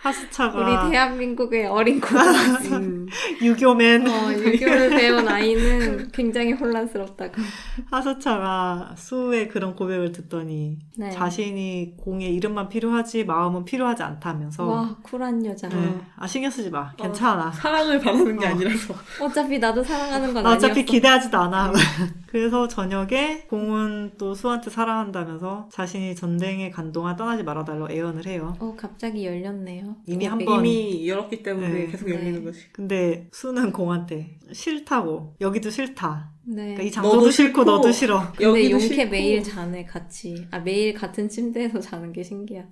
하스차가 우리 대한민국의 어린 고등 유교맨 유교를 배운 아이는 굉장히 혼란스럽다고. 하스차가 수의 그런 고백을 듣더니 네. 자신이 공의 이름만 필요하지 마음은 필요하지 않다면서 와 쿨한 여자. 네. 신경 쓰지 마. 괜찮아. 사랑을 바라는 게 아니라서. 어차피 나도 사랑하는 건 나 어차피 아니었어. 기대하지도 않아. 그래서 저녁에 공은 또 수한테 사랑한다면서 자신이 전쟁에 간 동안 떠나지 말아달라고 애원을 해요. 갑자기 열렸네요. 이미 한 고백이. 번. 이미 열었기 때문에 네. 계속 네. 열리는 거지. 근데 수는 공한테 싫다고 여기도 싫다. 네. 그러니까 이 장소도 너도 싫고 싫고. 너도 싫어. 근데 여기도 용케 싫고. 매일 자네 같이. 매일 같은 침대에서 자는 게 신기하다.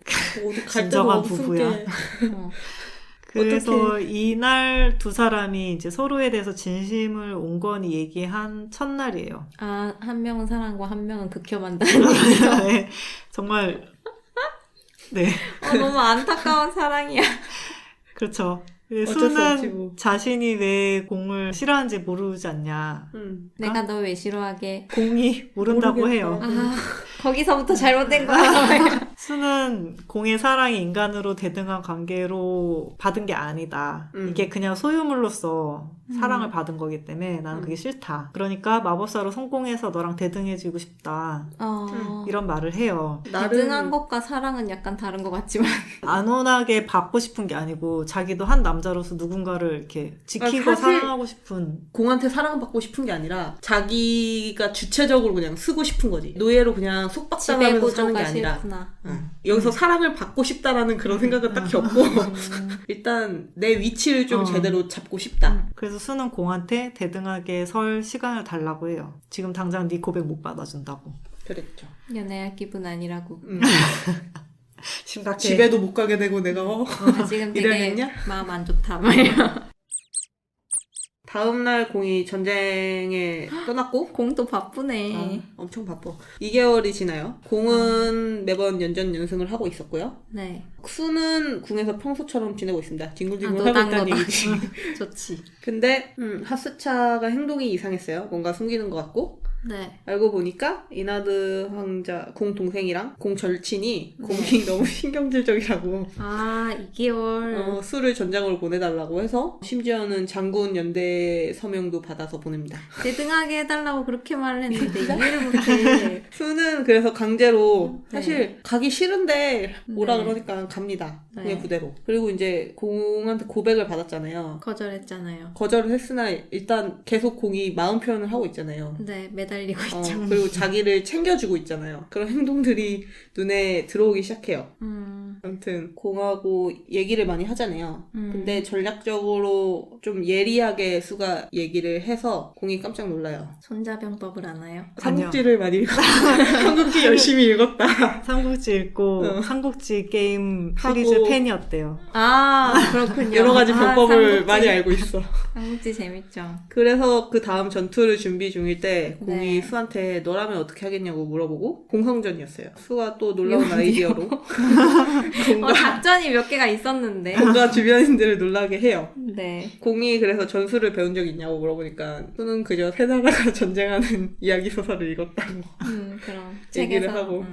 어디 갈 데도 진정한 없은 부부야. 게. 어. 그래서 이날 두 사람이 이제 서로에 대해서 진심을 온건히 얘기한 첫날이에요. 한 명은 사랑하고 한 명은 극혐한다. 네, 정말 네 너무 안타까운 사랑이야. 그렇죠. 어쩔 수 없지 수는 뭐. 자신이 왜 공을 싫어하는지 모르지 않냐. 내가 너 왜 싫어하게. 공이 모른다고 모르겠다. 해요. 거기서부터 잘못된 거야. 수는 공의 사랑이 인간으로 대등한 관계로 받은 게 아니다. 이게 그냥 소유물로서 사랑을 받은 거기 때문에 나는 그게 싫다. 그러니까 마법사로 성공해서 너랑 대등해지고 싶다. 이런 말을 해요. 대등한 것과 사랑은 약간 다른 것 같지만. 안온하게 받고 싶은 게 아니고 자기도 한 남자로서 누군가를 이렇게 지키고 사실- 사랑하고 싶은. 공한테 사랑받고 싶은 게 아니라 자기가 주체적으로 그냥 쓰고 싶은 거지. 노예로 그냥 속박당하면서 사는 게 지배구조가 아니라. 싫구나. 여기서 사랑을 받고 싶다라는 그런 생각은 딱히 없고 일단 내 위치를 좀 제대로 잡고 싶다. 그래서 수는 공한테 대등하게 설 시간을 달라고 해요. 지금 당장 네 고백 못 받아준다고. 그랬죠. 연애할 기분 아니라고. 심각해. 집에도 못 가게 되고 내가 지금 되게 이래야겠냐? 마음 안 좋다. 말이야. 다음날 공이 전쟁에 떠났고 공도 바쁘네. 엄청 바빠. 2개월이 지나요. 공은 매번 연전연승을 하고 있었고요. 네. 수는 궁에서 평소처럼 지내고 있습니다. 징글징글 노당, 하고 있다는 노당. 얘기지. 좋지. 근데 하스차가 행동이 이상했어요. 뭔가 숨기는 것 같고. 네. 알고 보니까 이나드 황자 공 동생이랑 공 절친이 공이 너무 신경질적이라고 2개월. 수를 전장으로 보내달라고 해서 심지어는 장군 연대 서명도 받아서 보냅니다. 대등하게 해달라고 그렇게 말을 했는데 이해를 못해. 수는 그래서 강제로 네. 사실 가기 싫은데 오라 네. 그러니까 갑니다. 공의 네. 부대로. 그리고 이제 공한테 고백을 받았잖아요. 거절했잖아요. 거절을 했으나 일단 계속 공이 마음 표현을 하고 있잖아요. 네, 매달리고 있죠. 그리고 자기를 챙겨주고 있잖아요. 그런 행동들이 눈에 들어오기 시작해요. 아무튼 공하고 얘기를 많이 하잖아요. 근데 전략적으로 좀 예리하게 수가 얘기를 해서 공이 깜짝 놀라요. 손자병법을 아나요? 삼국지를 많이 읽었다. 삼국지 열심히 읽었다. 삼국지 읽고 삼국지 게임 하고. 시리즈 팬이었대요. 아, 그렇군요. 여러 가지 병법을 삼국지. 많이 알고 있어. 삼국지 재밌죠. 그래서 그 다음 전투를 준비 중일 때 공이 네. 수한테 너라면 어떻게 하겠냐고 물어보고 공성전이었어요. 수가 또 놀라운 이거 아이디어로 작전이 몇 개가 있었는데. 공과 주변인들을 놀라게 해요. 네. 공이 그래서 전술을 배운 적 있냐고 물어보니까 수는 그저 세 나라가 전쟁하는 이야기 소설을 읽었다고 그럼. 얘기를 책에서. 하고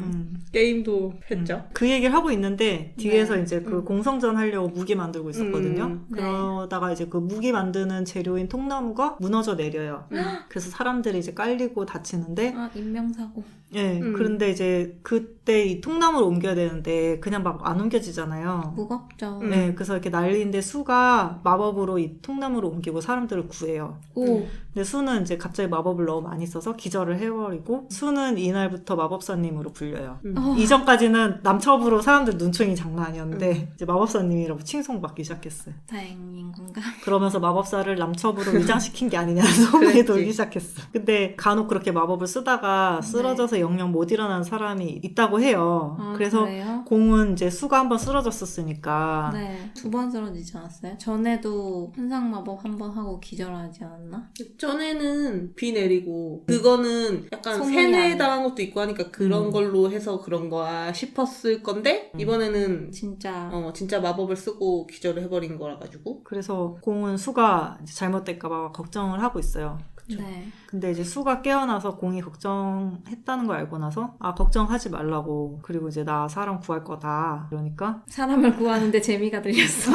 게임도 했죠. 그 얘기를 하고 있는데 뒤에서 네. 이제 그 공성전 하려고 무기 만들고 있었거든요. 네. 그러다가 이제 그 무기 만드는 재료인 통나무가 무너져 내려요. 그래서 사람들이 이제 깔리고 다치는데 아, 인명사고. 예, 그런데 이제 그때 이 통나무를 옮겨야 되는데 그냥 막 안 옮겨지잖아요. 무겁죠. 네, 그래서 이렇게 난리인데 수가 마법으로 이 통나무를 옮기고 사람들을 구해요. 오. 근데 수는 이제 갑자기 마법을 너무 많이 써서 기절을 해버리고 수는 이날부터 마법사님으로 불려요. 이전까지는 남첩으로 사람들 눈총이 장난 아니었는데 이제 마법사님이라고 칭송받기 시작했어요. 다행인 건가? 그러면서 마법사를 남첩으로 위장시킨 게 아니냐는 소문이 그랬지. 돌기 시작했어. 근데 간혹 그렇게 마법을 쓰다가 쓰러져서 영영 못 일어나는 사람이 있다고 해요. 아, 그래서 그래요? 공은 이제 수가 한번 쓰러졌었으니까 네. 2번 쓰러지지 않았어요? 전에도 환상 마법 한 번 하고 기절하지 않았나? 전에는 비 내리고 그거는 약간 소문이 세뇌당한 것도 있고 하니까 그런 걸로 해서 그런 거야 싶었을 건데 이번에는 진짜. 진짜 마법을 쓰고 기절을 해버린 거라 가지고 그래서 공은 수가 이제 잘못될까봐 걱정을 하고 있어요. 네. 근데 이제 수가 깨어나서 공이 걱정했다는 걸 알고 나서 걱정하지 말라고 그리고 이제 나 사람 구할 거다 그러니까 사람을 구하는데 재미가 들렸어.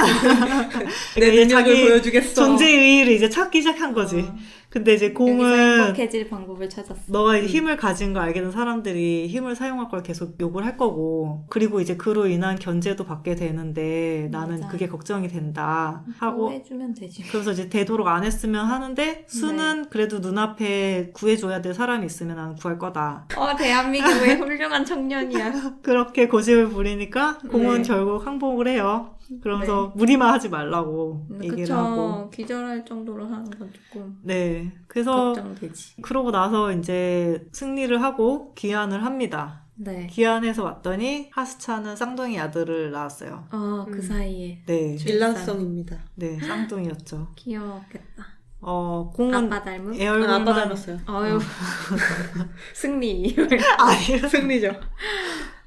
내 이제 능력을 보여주겠어. 존재의 의의를 이제 찾기 시작한 거지. 근데 이제 여기서 공은 행복해질 방법을 찾았어. 너가 이제 힘을 가진 걸 알게 된 사람들이 힘을 사용할 걸 계속 욕을 할 거고 그리고 이제 그로 인한 견제도 받게 되는데 나는 맞아. 그게 걱정이 된다 하고 해주면 되지. 그래서 이제 되도록 안 했으면 하는데 수는 그래도 눈앞에 구해줘야 될 사람이 있으면 나는 구할 거다. 대한민국의 훌륭한 청년이야. 그렇게 고집을 부리니까 공은 네. 결국 항복을 해요. 그러면서 무리만 하지 말라고 얘기를 하고. 그쵸. 기절할 정도로 하는 건 조금 네. 그래서 걱정되지. 그러고 나서 이제 승리를 하고 귀환을 합니다. 네. 귀환해서 왔더니 하스차는 쌍둥이 아들을 낳았어요. 그 사이에. 네. 일란성입니다. 네, 쌍둥이였죠. 귀여웠겠다. 공은 아빠 닮은? 애얼굴만 아빠 닮았어요. 아유. 승리. 아니요. 승리죠.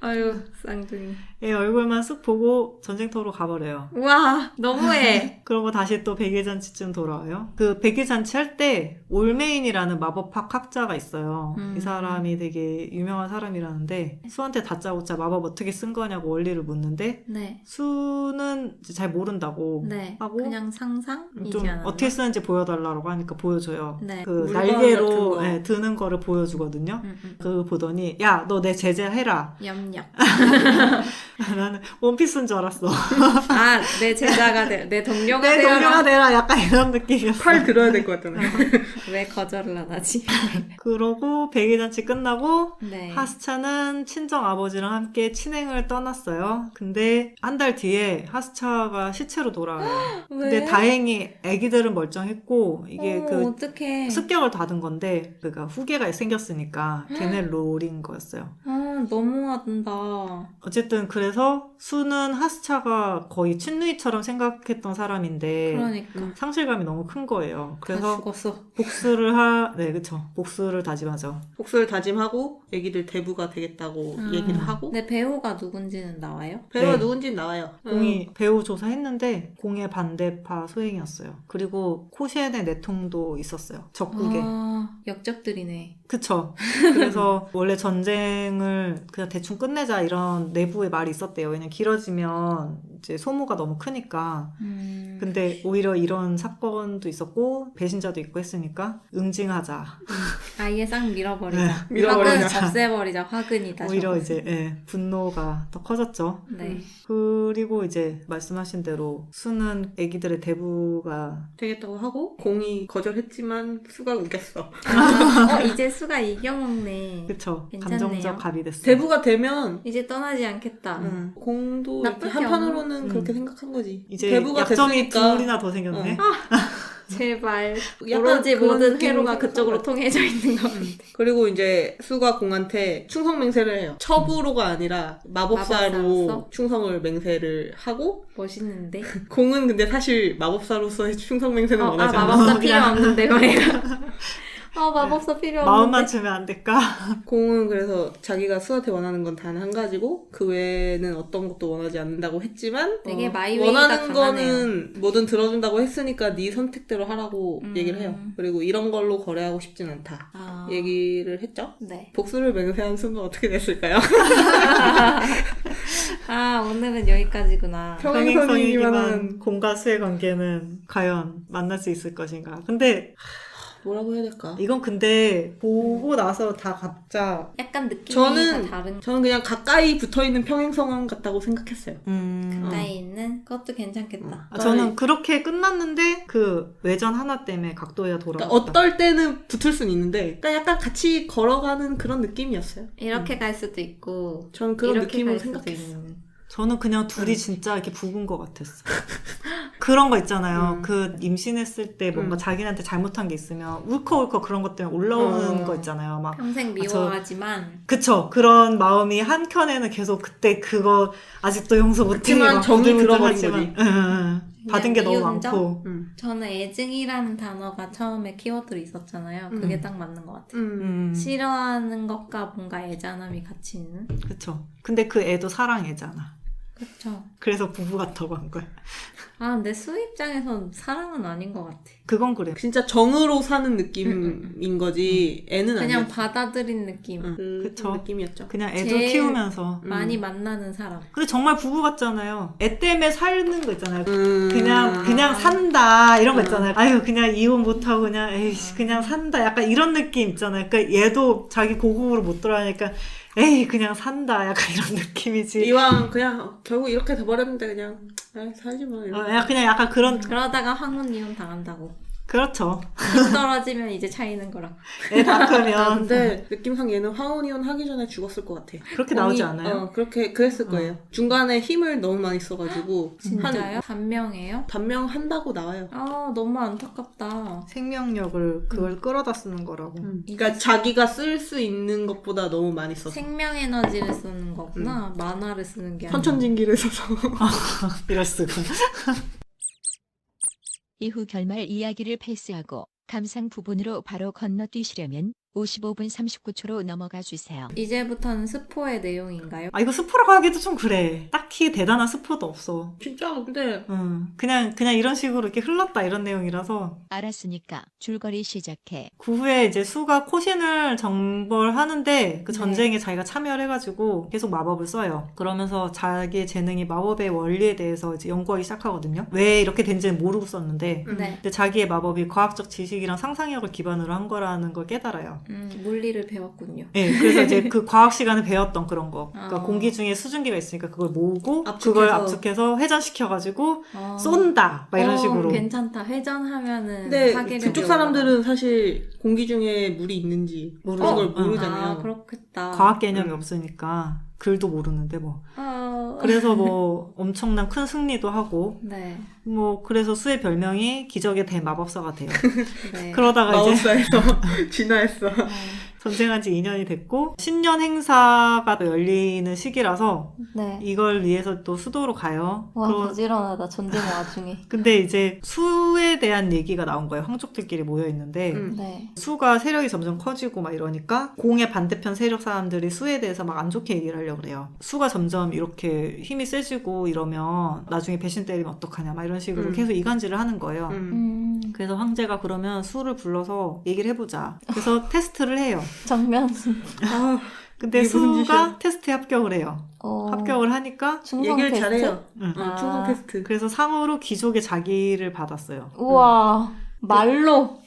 아유, 쌍둥이. 애 얼굴만 쓱 보고 전쟁터로 가버려요. 우와, 너무해. 그러고 다시 또 백일잔치쯤 돌아와요. 그 백일잔치 할 때 올메인이라는 마법학 학자가 있어요. 이 사람이 되게 유명한 사람이라는데 수한테 다짜고짜 마법 어떻게 쓴 거냐고 원리를 묻는데 네. 수는 이제 잘 모른다고 네. 하고 그냥 상상이지 좀 않았나? 어떻게 쓰는지 보여달라고 하니까 보여줘요. 네. 그 물건 같은 날개로 거. 네, 드는 거를 보여주거든요. 그 보더니 야, 너 내 제자 해라. 염력. 나는 원피스인 줄 알았어. 아, 내 제자가 돼. 내 동료가 내 되어라. 동료가 되라 약간 이런 느낌이었어. 팔 들어야 될 것 같잖아요. 왜 거절을 안 하지? 그러고 백일잔치 끝나고 네. 하스차는 친정 아버지랑 함께 친행을 떠났어요. 근데 한 달 뒤에 하스차가 시체로 돌아와요. 근데 왜? 다행히 아기들은 멀쩡했고 이게 어떡해. 습격을 닫은 건데 그러니까 후계가 생겼으니까 걔네 롤인 거였어요. 너무한다. 어쨌든 그래서 수는 하스차가 거의 친누이처럼 생각했던 사람인데 그러니까. 상실감이 너무 큰 거예요. 그래서 죽었어. 네, 그쵸. 복수를 다짐하죠. 복수를 다짐하고 애기들 대부가 되겠다고 얘기를 하고 근데 배우가 누군지는 나와요? 배우가 네. 누군지는 나와요. 공이 배우 조사했는데 공의 반대파 소행이었어요. 그리고 코시엔의 내통도 있었어요. 적국에. 역적들이네. 그쵸. 그래서 원래 전쟁을 그냥 대충 끝내자 이런 내부의 말이 있었대요. 왜냐면 길어지면 이제 소모가 너무 크니까. 근데 오히려 이런 사건도 있었고 배신자도 있고 했으니까 응징하자. 아예 싹 밀어버리자. 밀어버리자. 화근 없애버리자. 화근이다. 오히려 저것은. 이제 분노가 더 커졌죠. 네. 그리고 이제 말씀하신 대로 수는 애기들의 대부가 되겠다고 하고 공이 거절했지만 수가 우겼어. 이제 수가 이겨먹네. 그쵸 괜찮네요. 감정적 갑이 됐어요. 대부가 되면 이제 떠나지 않겠다. 공도 나쁠 이렇게 게 한편으로는 없는- 그렇게 생각한 거지. 이제 대부가 약점이 됐으니까 둘이나 더 생겼네. 제발. 약간 오로지 그런 모든 느낌으로 회로가 그쪽으로 통해져 있는 것 같아. 그리고 이제 수가 공한테 충성 맹세를 해요. 첩으로가 아니라 마법사로 마법사로서? 충성을 맹세를 하고 멋있는데. 공은 근데 사실 마법사로서의 충성 맹세는 원하지 않아. 마법사 필요 없는데 말이야. 마법사 필요 없는데. 마음만 주면 안 될까? 공은 그래서 자기가 수한테 원하는 건 단 한 가지고 그 외에는 어떤 것도 원하지 않는다고 했지만 되게 마이웨이가 원하는 강하네요. 거는 뭐든 들어준다고 했으니까 네 선택대로 하라고 얘기를 해요. 그리고 이런 걸로 거래하고 싶진 않다. 아, 얘기를 했죠. 네. 복수를 맹세한 수는 어떻게 됐을까요? 오늘은 여기까지구나. 평행선이지만 공과 수의 관계는 과연 만날 수 있을 것인가? 근데 뭐라고 해야 될까? 이건 근데 보고 나서 다 각자 약간 느낌이 저는 다 다른. 저는 그냥 가까이 붙어있는 평행선언 같다고 생각했어요. 가까이 있는 그것도 괜찮겠다. 저는 그렇게 끝났는데 그 외전 하나 때문에 각도에 돌아갔다. 그러니까 어떨 때는 붙을 수는 있는데 그러니까 약간 같이 걸어가는 그런 느낌이었어요. 이렇게 갈 수도 있고 저는 그런 이렇게 느낌으로 갈 수도 생각했어요. 있는. 저는 그냥 둘이 진짜 이렇게 부은 것 같았어. 그런 거 있잖아요. 그 임신했을 때 뭔가 자기한테 잘못한 게 있으면 울컥울컥 그런 것 때문에 올라오는 거 있잖아요. 막 평생 미워하지만 그쵸. 그런 마음이 한켠에는 계속 그때 그거 아직도 용서 못해. 그치만 막 정이 들어버린 부들부들하지만. 거지. 받은 게 너무 미운 점? 많고. 저는 애증이라는 단어가 처음에 키워드로 있었잖아요. 그게 딱 맞는 것 같아요. 싫어하는 것과 뭔가 애잔함이 같이 있는. 그쵸. 근데 그 애도 사랑애잖아. 그쵸. 그래서 부부 같다고 한 거야. 근데 수 입장에선 사랑은 아닌 것 같아. 그건 그래. 진짜 정으로 사는 느낌인 거지 애는 그냥 아니었어. 받아들인 느낌. 그 그쵸. 느낌이었죠. 그냥 애도 제일 키우면서. 많이 만나는 사람. 근데 정말 부부 같잖아요. 애 때문에 사는 거 있잖아요. 음. 그냥 산다 이런 거 있잖아요. 아유 그냥 이혼 못하고 그냥 에이씨 그냥 산다 약간 이런 느낌 있잖아요. 그러니까 얘도 자기 고국으로 못 돌아가니까 에이 그냥 산다 약간 이런 느낌이지. 이왕 그냥 결국 이렇게 돼버렸는데 그냥 살지 마. 그냥 약간 그런 그러다가 황혼 이혼 당한다고. 그렇죠. 힘 떨어지면 이제 차이는 거라. 애 다 크면 근데 느낌상 얘는 황혼이혼 하기 전에 죽었을 것 같아. 그렇게 나오지 않아요? 그렇게 그랬을 거예요. 중간에 힘을 너무 많이 써가지고 진짜요? 단명해요? 단명한다고 나와요. 너무 안타깝다. 생명력을 그걸 끌어다 쓰는 거라고. 그러니까 자기가 쓸 수 있는 것보다 너무 많이 썼어. 생명 에너지를 쓰는 거구나. 만화를 쓰는 게 아니라. 선천징기를 써서. 이럴 수가. 이후 결말 이야기를 패스하고 감상 부분으로 바로 건너뛰시려면 55분 39초로 넘어가 주세요. 이제부터는 스포의 내용인가요? 이거 스포라고 하기도 좀 그래. 딱히 대단한 스포도 없어. 진짜 근데 그냥 이런 식으로 이렇게 흘렀다 이런 내용이라서. 알았으니까 줄거리 시작해. 그 후에 이제 수가 코신을 정벌하는데 그 전쟁에 자기가 참여를 해가지고 계속 마법을 써요. 그러면서 자기의 재능이 마법의 원리에 대해서 이제 연구하기 시작하거든요. 왜 이렇게 된지는 모르고 썼는데 네. 근데 자기의 마법이 과학적 지식이랑 상상력을 기반으로 한 거라는 걸 깨달아요. 물리를 배웠군요. 네, 그래서 이제 그 과학 시간에 배웠던 그런 거. 그러니까 아. 공기 중에 수증기가 있으니까 그걸 모으고 압축해서. 그걸 압축해서 회전시켜가지고 쏜다. 막 이런 식으로. 괜찮다. 회전하면은 근데 사기를 그쪽 배우다가. 사람들은 사실 공기 중에 물이 있는지 그런 걸 모르잖아요. 그렇겠다. 과학 개념이 없으니까 글도 모르는데 뭐. 아. 그래서 뭐 엄청난 큰 승리도 하고 네. 뭐 그래서 수의 별명이 기적의 대마법사가 돼요. 네. 그러다가 이제 마법사에서 진화했어. 전쟁한 지 2년이 됐고 신년 행사가 또 열리는 시기라서 네. 이걸 위해서 또 수도로 가요. 부지런하다. 전쟁 와중에. 근데 이제 수에 대한 얘기가 나온 거예요. 황족들끼리 모여 있는데 네. 수가 세력이 점점 커지고 막 이러니까 공의 반대편 세력 사람들이 수에 대해서 막 안 좋게 얘기를 하려고 그래요. 수가 점점 이렇게 힘이 세지고 이러면 나중에 배신 때리면 어떡하냐 막 이런 식으로 계속 이간질을 하는 거예요. 그래서 황제가 그러면 수를 불러서 얘기를 해보자. 그래서 테스트를 해요. 정면 근데 이게 무슨 짓이야? 수가 테스트에 합격을 해요. 합격을 하니까 충성 얘기를 테스트? 잘해요. 응. 충성 테스트. 그래서 상으로 귀족의 자기를 받았어요. 우와 말로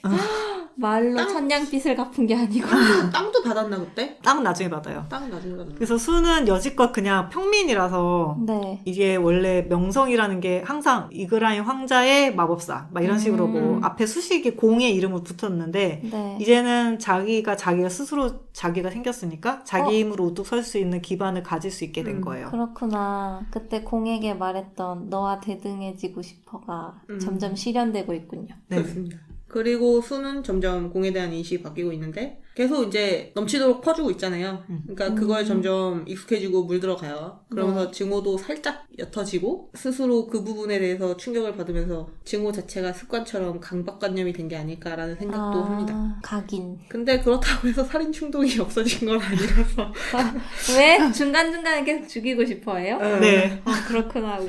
말로 땅. 천냥빚을 갚은 게 아니고 땅도 받았나 그때? 땅은 나중에 받아요. 땅 나중에 받았나? 그래서 수는 여지껏 그냥 평민이라서 네. 이게 원래 명성이라는 게 항상 이그라인 황자의 마법사 막 이런 식으로 뭐 앞에 수식이 공의 이름으로 붙었는데 네. 이제는 자기가 스스로 자기가 생겼으니까 자기 힘으로 우뚝 설 수 있는 기반을 가질 수 있게 된 거예요. 그렇구나. 그때 공에게 말했던 너와 대등해지고 싶어가 점점 실현되고 있군요. 네. 그렇습니다. 그리고 수는 점점 공에 대한 인식이 바뀌고 있는데 계속 이제 넘치도록 퍼주고 있잖아요. 그러니까 그거에 점점 익숙해지고 물들어가요. 그러면서 증오도 살짝 옅어지고 스스로 그 부분에 대해서 충격을 받으면서 증오 자체가 습관처럼 강박관념이 된 게 아닐까라는 생각도 합니다. 각인. 근데 그렇다고 해서 살인 충동이 없어진 건 아니라서 왜? 중간중간에 계속 죽이고 싶어 해요? 네. 그렇구나.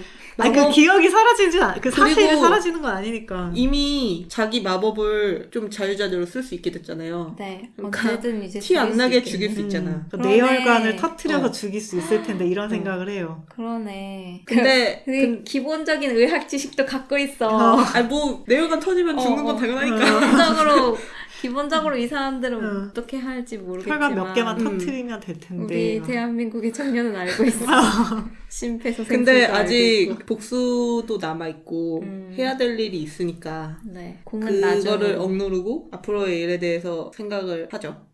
아니 그 기억이 사라지지 그 사실이 그리고 사라지는 건 아니니까. 이미 자기 마법을 좀 자유자재로 쓸 수 있게 됐잖아요. 네. 그러니까 언제든 이제 티 안 나게 죽일 죽일 수 있잖아. 그러네. 내혈관을 터트려서 어. 죽일 수 있을 텐데 이런 생각을 해요. 그러네. 근데 기본적인 의학 지식도 갖고 있어. 아니 뭐 내혈관 터지면 죽는 건 당연하니까. 기본적으로 이 사람들은 어떻게 할지 모르겠지만 혈관 몇 개만 터트리면 될 텐데. 우리 대한민국의 청년은 알고 있어. 심폐소생술. 근데 아직 복수도 남아있고 해야 될 일이 있으니까 네. 공은 나중에 그거를 억누르고 앞으로의 일에 대해서 생각을 하죠.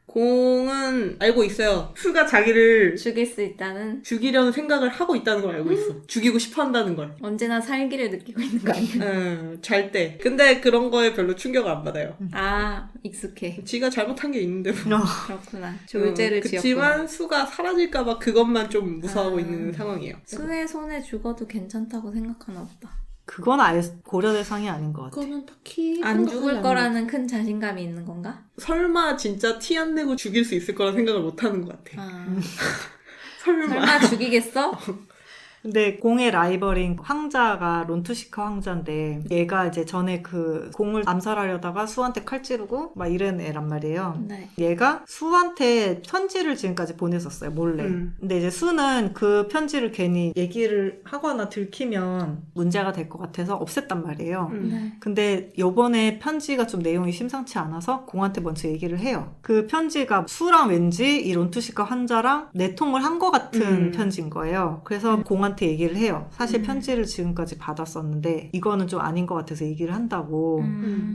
공은 알고 있어요. 수가 자기를 죽일 수 있다는 죽이려는 생각을 하고 있다는 걸 알고 있어. 죽이고 싶어 한다는 걸. 언제나 살기를 느끼고 있는 거 아니야? 잘 때. 근데 그런 거에 별로 충격을 안 받아요. 아 익숙해. 지가 잘못한 게 있는데 뭐. 그렇구나. 졸제를 지었구나. 그치만 수가 사라질까봐 그것만 좀 무서워하고 있는 상황이에요. 수의 손에 죽어도 괜찮다고 생각하나 보다. 그건 아예 고려 대상이 아닌 것 같아. 그거는 딱히 안 생각하지 죽을 않는 거라는 큰 자신감이 있는 건가? 설마 진짜 티 안 내고 죽일 수 있을 거라 생각을 못 하는 것 같아. 설마 죽이겠어? 근데 공의 라이벌인 황자가 론투시카 황자인데 얘가 이제 전에 그 공을 암살하려다가 수한테 칼 찌르고 막 이런 애란 말이에요. 네. 얘가 수한테 편지를 지금까지 보냈었어요, 몰래. 근데 이제 수는 그 편지를 괜히 얘기를 하거나 들키면 문제가 될 것 같아서 없앴단 말이에요. 네. 근데 요번에 편지가 좀 내용이 심상치 않아서 공한테 먼저 얘기를 해요. 그 편지가 수랑 왠지 이 론투시카 환자랑 내통을 한 것 같은 편지인 거예요. 그래서 공한테 얘기를 해요. 사실 편지를 지금까지 받았었는데 이거는 좀 아닌 것 같아서 얘기를 한다고.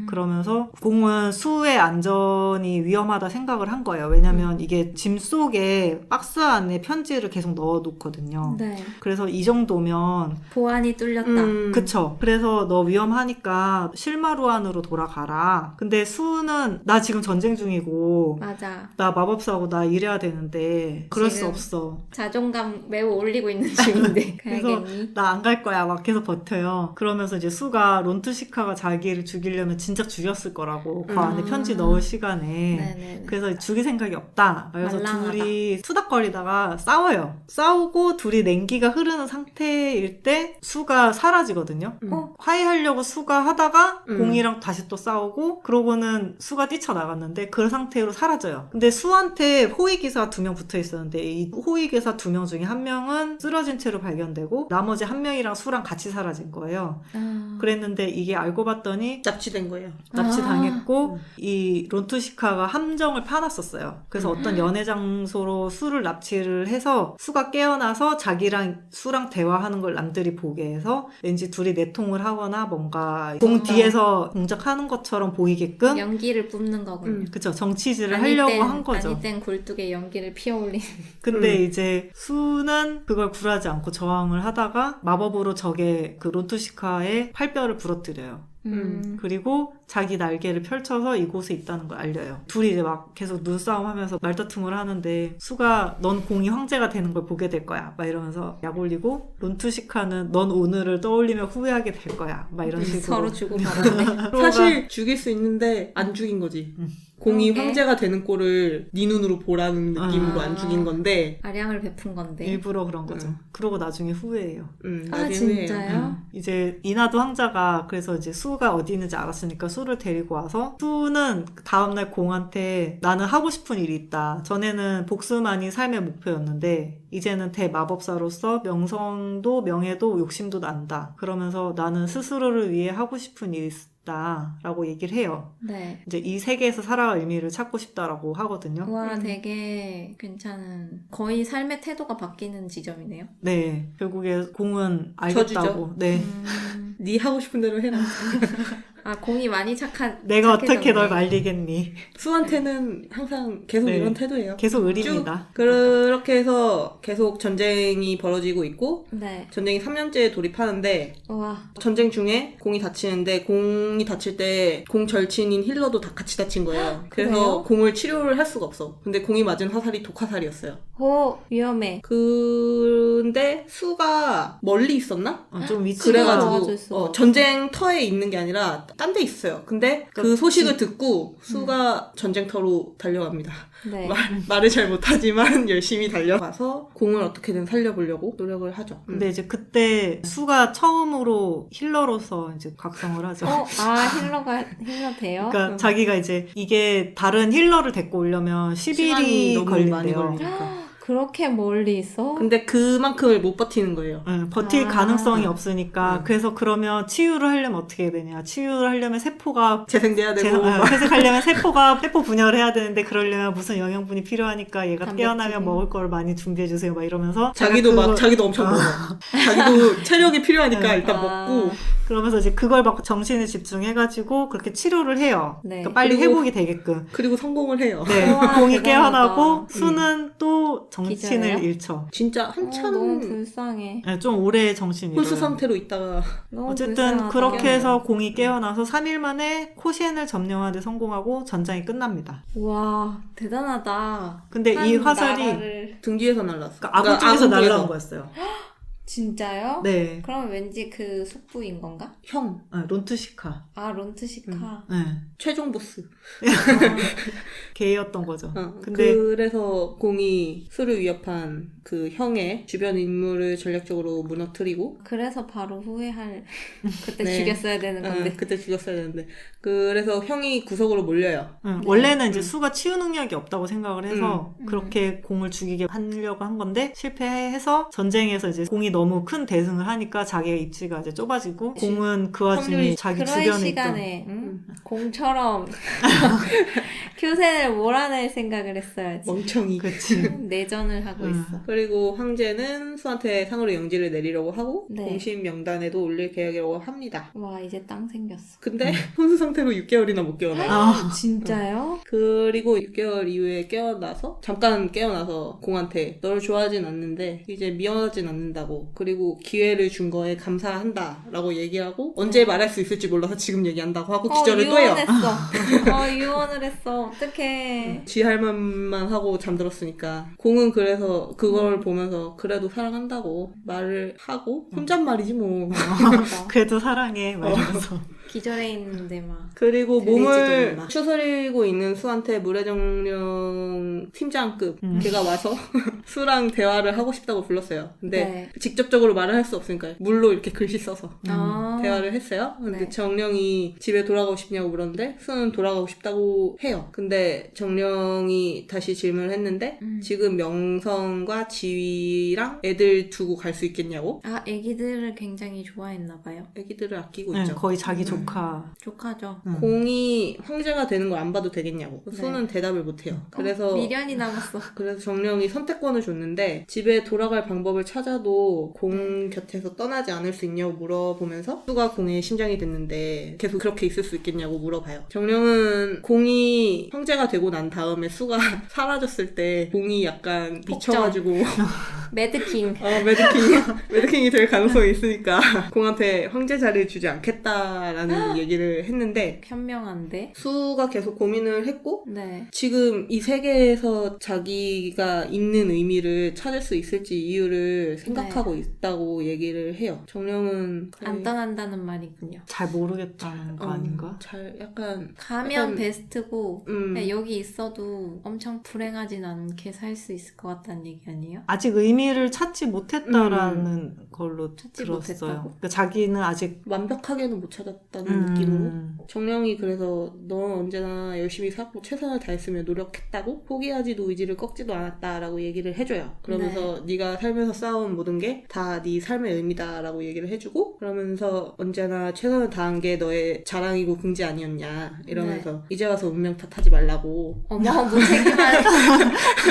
그러면서 공은 수의 안전이 위험하다 생각을 한 거예요. 왜냐면 이게 짐 속에 박스 안에 편지를 계속 넣어놓거든요. 네. 그래서 이 정도면 보안이 뚫렸다. 그쵸. 그래서 너 위험하니까 실마루안으로 돌아가라. 근데 수는 나 지금 전쟁 중이고 맞아. 나 마법사고 나 일해야 되는데 그럴 수 지금 없어. 자존감 매우 올리고 있는 중인데 그래서 가야겠니? 나 안 갈 거야 막 계속 버텨요. 그러면서 이제 수가 론투시카가 자기를 죽이려면 진짜 죽였을 거라고 그 안에 편지 넣을 시간에. 네네. 그래서 죽일 생각이 없다. 그래서 말랑하다. 둘이 수닥거리다가 싸워요. 싸우고 둘이 냉기가 흐르는 상태일 때 수가 사라지거든요. 화해하려고 수가 하다가 공이랑 다시 또 싸우고 그러고는 수가 뛰쳐나갔는데 그 상태로 사라져요. 근데 수한테 호위기사 2명 붙어 있었는데 이 호위기사 2명 중에 한 명은 쓰러진 채로 발견되고 나머지 한 명이랑 수랑 같이 사라진 거예요. 그랬는데 이게 알고 봤더니 납치된 거예요. 납치당했고 이 론투시카가 함정을 파놨었어요. 그래서 어떤 연애 장소로 수를 납치를 해서 수가 깨어나서 자기랑 수랑 대화하는 걸 남들이 보게 해서 왠지 둘이 내통을 하거나 뭔가 공 뒤에서 공작하는 것처럼 보이게끔 연기를 뿜는 거군요. 그쵸, 정치질을 하려고 한 거죠. 아니 땐 굴뚝에 연기를 피어올리는. 근데 이제 수는 그걸 굴하지 않고 저항을 하다가 마법으로 적의 그 론투시카의 팔뼈를 부러뜨려요. 그리고 자기 날개를 펼쳐서 이곳에 있다는 걸 알려요. 둘이 이제 막 계속 눈싸움하면서 말다툼을 하는데 수가 넌 공이 황제가 되는 걸 보게 될 거야 막 이러면서 약 올리고 론투시카는 넌 오늘을 떠올리며 후회하게 될 거야 막 이런 식으로 서로 주고받았네. 사실 죽일 수 있는데 안 죽인 거지. 공이 그러게. 황제가 되는 꼴을 네 눈으로 보라는 느낌으로 아. 안 죽인 건데 아량을 베푼 건데. 일부러 그런 거죠. 그러고 나중에 후회해요. 아 나중에 진짜요? 이제 이나도 황자가 그래서 이제 수가 어디 있는지 알았으니까 수를 데리고 와서 수는 다음날 공한테 나는 하고 싶은 일이 있다. 전에는 복수만이 삶의 목표였는데 이제는 대마법사로서 명성도 명예도 욕심도 난다. 그러면서 나는 스스로를 위해 하고 싶은 일이 있다 라고 얘기를 해요. 네. 이제 이 세계에서 살아갈 의미를 찾고 싶다라고 하거든요. 와 되게 괜찮은 거의 삶의 태도가 바뀌는 지점이네요. 네, 결국에 공은 알겠다고. 저주죠. 네, 네 하고 싶은 대로 해라. 아 공이 많이 내가 어떻게 착해졌네. 널 말리겠니? 수한테는 항상 계속 네. 이런 태도예요. 계속 의리입니다. 그렇게 해서 계속 전쟁이 벌어지고 있고 네. 전쟁이 3년째에 돌입하는데 와. 전쟁 중에 공이 다치는데 공이 다칠 때 공 절친인 힐러도 다 같이 다친 거예요. 그래서 그래요? 공을 치료를 할 수가 없어. 근데 공이 맞은 화살이 독화살이었어요. 오 위험해. 근데 수가 멀리 있었나? 좀 위치가 그래가지고 도와줄 수가 없어. 전쟁터에 있는 게 아니라 딴 데 있어요. 근데 그 그러니까 소식을 듣고 수가 전쟁터로 달려갑니다. 네. 말을 잘 못하지만 열심히 달려가서 공을 어떻게든 살려보려고 노력을 하죠. 근데 이제 그때 수가 처음으로 힐러로서 이제 각성을 하죠. 아 힐러 돼요? 그러니까 자기가 이제 이게 다른 힐러를 데리고 오려면 시간이 10일이 너무 많이 걸린대요. 걸리니까. 그렇게 멀리 있어? 근데 그만큼을 못 버티는 거예요. 버틸 아. 가능성이 없으니까 그래서 그러면 치유를 하려면 어떻게 해야 되냐. 치유를 하려면 세포가 재생돼야 되고 회색하려면 세포 분열을 해야 되는데 그러려면 무슨 영양분이 필요하니까 얘가 단백질이. 깨어나면 먹을 걸 많이 준비해주세요 막 이러면서 자기도 제가 자기도 엄청 먹어. 자기도 체력이 필요하니까 네. 일단 아. 먹고 그러면서 이제 그걸 막 정신을 집중해가지고 그렇게 치료를 해요. 네. 그러니까 빨리 그리고- 회복이 되게끔. 그리고 성공을 해요. 네, 우와, 공이 대단하다. 깨어나고 수는 또 정신을 기절해요? 잃죠. 진짜 너무 한참 불쌍해. 네, 좀 오래 정신이 혼수 잃어요. 상태로 있다가 너무 어쨌든 불쌍하다. 그렇게 해서 공이 깨어나서 3일 만에 코시엔을 점령하는 데 성공하고 전장이 끝납니다. 와 대단하다. 근데 이 한 화살이 나라를... 등 뒤에서 날랐어. 그러니까 아군 쪽에서 날라온 거였어요. 진짜요? 네. 그럼 왠지 그 숙부인 건가? 형 론트시카. 아 론트시카. 네. 최종 보스. 개였던 거죠. 근데 그래서 공이 수를 위협한 그 형의 주변 인물을 전략적으로 무너뜨리고 그래서 바로 후회할 그때 네. 죽였어야 되는 건데. 그때 죽였어야 되는데 그래서 형이 구석으로 몰려요. 원래는 이제 수가 치유 능력이 없다고 생각을 해서 음. 그렇게 공을 죽이게 하려고 한 건데 실패해서 전쟁에서 이제 공이 너무 큰 대승을 하니까 자기의 입지가 이제 좁아지고 공은 그 와중에 확률이 자기 그런 주변에 시간에 공처럼 교센을 몰아낼 생각을 했어야지. 멍청이. 그치. 내전을 하고 있어. 그리고 황제는 수한테 상으로 영지를 내리려고 하고 네. 공신 명단에도 올릴 계획이라고 합니다. 와 이제 땅 생겼어. 근데 혼수 상태로 6개월이나 못 깨어나요. 진짜요? 그리고 6개월 이후에 깨어나서 잠깐 깨어나서 공한테 너를 좋아하진 않는데 이제 미워하진 않는다고 그리고 기회를 준 거에 감사한다 라고 얘기하고 언제 말할 수 있을지 몰라서 지금 얘기한다고 하고 기절을 또 해요. 유언했어. 유언을 했어. 어떡해. 지 할 말만 하고 잠들었으니까 공은 그래서 그걸 보면서 그래도 사랑한다고 말을 하고 혼잣말이지 뭐. 그래도 사랑해 막 이러면서 기절해 있는데 막. 그리고 들리지도 몸을 몰라. 추스리고 있는 수한테 물의정령 팀장급 걔가 와서 수랑 대화를 하고 싶다고 불렀어요. 근데 네. 직접적으로 말을 할 수 없으니까 물로 이렇게 글씨 써서 아. 대화를 했어요. 근데 네. 정령이 집에 돌아가고 싶냐고 물었는데 수는 돌아가고 싶다고 해요. 근데 정령이 다시 질문을 했는데 지금 명성과 지위랑 애들 두고 갈 수 있겠냐고? 아 애기들을 굉장히 좋아했나 봐요. 애기들을 아끼고 네, 있죠. 거의 자기 조카. 조카죠. 공이 황제가 되는 걸 안 봐도 되겠냐고. 네. 수는 대답을 못해요. 그래서 미련이 남았어. 그래서 정령이 선택권을 줬는데 집에 돌아갈 방법을 찾아도 공 곁에서 떠나지 않을 수 있냐고 물어보면서 수가 공의 심장이 됐는데 계속 그렇게 있을 수 있겠냐고 물어봐요. 정령은 공이 황제가 되고 난 다음에 수가 사라졌을 때 공이 약간 미쳐가지고 매드킹. 매드킹이 될 가능성이 있으니까 공한테 황제 자리를 주지 않겠다라는 라는 얘기를 했는데 현명한데? 수가 계속 고민을 했고 네. 지금 이 세계에서 자기가 있는 의미를 찾을 수 있을지 이유를 생각하고 있다고 얘기를 해요. 정령은 안 떠난다는 말이군요. 잘 모르겠다는 거 아닌가? 잘 약간 가면 베스트고 그냥 음, 여기 있어도 엄청 불행하진 않게 살 수 있을 것 같다는 얘기 아니에요? 아직 의미를 찾지 못했다라는 걸로 찾지 들었어요. 못했다고? 그러니까 자기는 아직 완벽하게는 못 찾았다는 느낌으로 정령이 그래서 넌 언제나 열심히 살고 최선을 다했으며 노력했다고 포기하지도 의지를 꺾지도 않았다라고 얘기를 해줘요. 그러면서 네가 살면서 쌓아온 모든 게 다 네 삶의 의미다라고 얘기를 해주고 그러면서 언제나 최선을 다한 게 너의 자랑이고 긍지 아니었냐 이러면서 이제 와서 운명 탓하지 말라고 어머 무책임한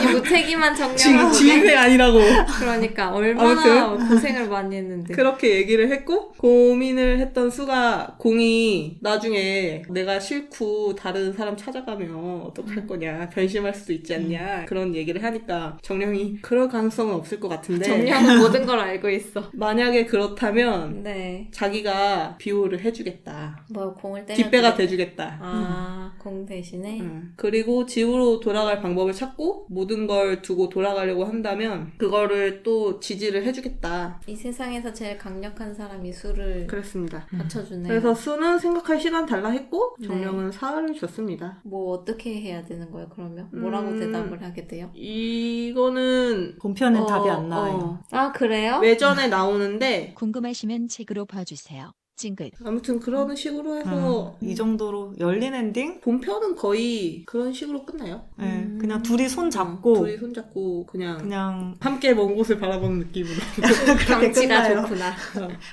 이 무책임한 정령을 지인생 아니라고 그러니까 얼마나 고생을 많이 했는데 그렇게 얘기를 했고 고민을 했던 수가 공이 나중에 내가 싫고 다른 사람 찾아가면 어떡할 거냐 변심할 수도 있지 않냐 그런 얘기를 하니까 정령이 그럴 가능성은 없을 것 같은데 정령은 모든 걸 알고 있어. 만약에 그렇다면 네. 자기가 비호를 해주겠다 뭐 공을 때려 뒷배가 돼주겠다 공 대신에 그리고 집으로 돌아갈 방법을 찾고 모든 걸 두고 돌아가려고 한다면 그거를 또 지지를 해주겠다 이 세상에서 제일 강력한 사람이 수를 그랬습니다 받쳐주네요. 그래서 수는 생각할 시간 달라 했고 네. 정령은 사흘을 줬습니다. 뭐 어떻게 해야 되는 거예요? 그러면 뭐라고 대답을 하게 돼요? 이거는 본편은 답이 안 나와요. 아 그래요? 외전에 나오는데 궁금하시면 책으로 봐주세요. 찡긋. 아무튼 그런 식으로 해서 이 정도로 열린 엔딩? 본편은 거의 그런 식으로 끝나요. 네, 그냥 둘이 손 잡고 둘이 손잡고 그냥 그냥 함께 먼 곳을 바라보는 느낌으로 그렇게 경치가 끝나요. 좋구나.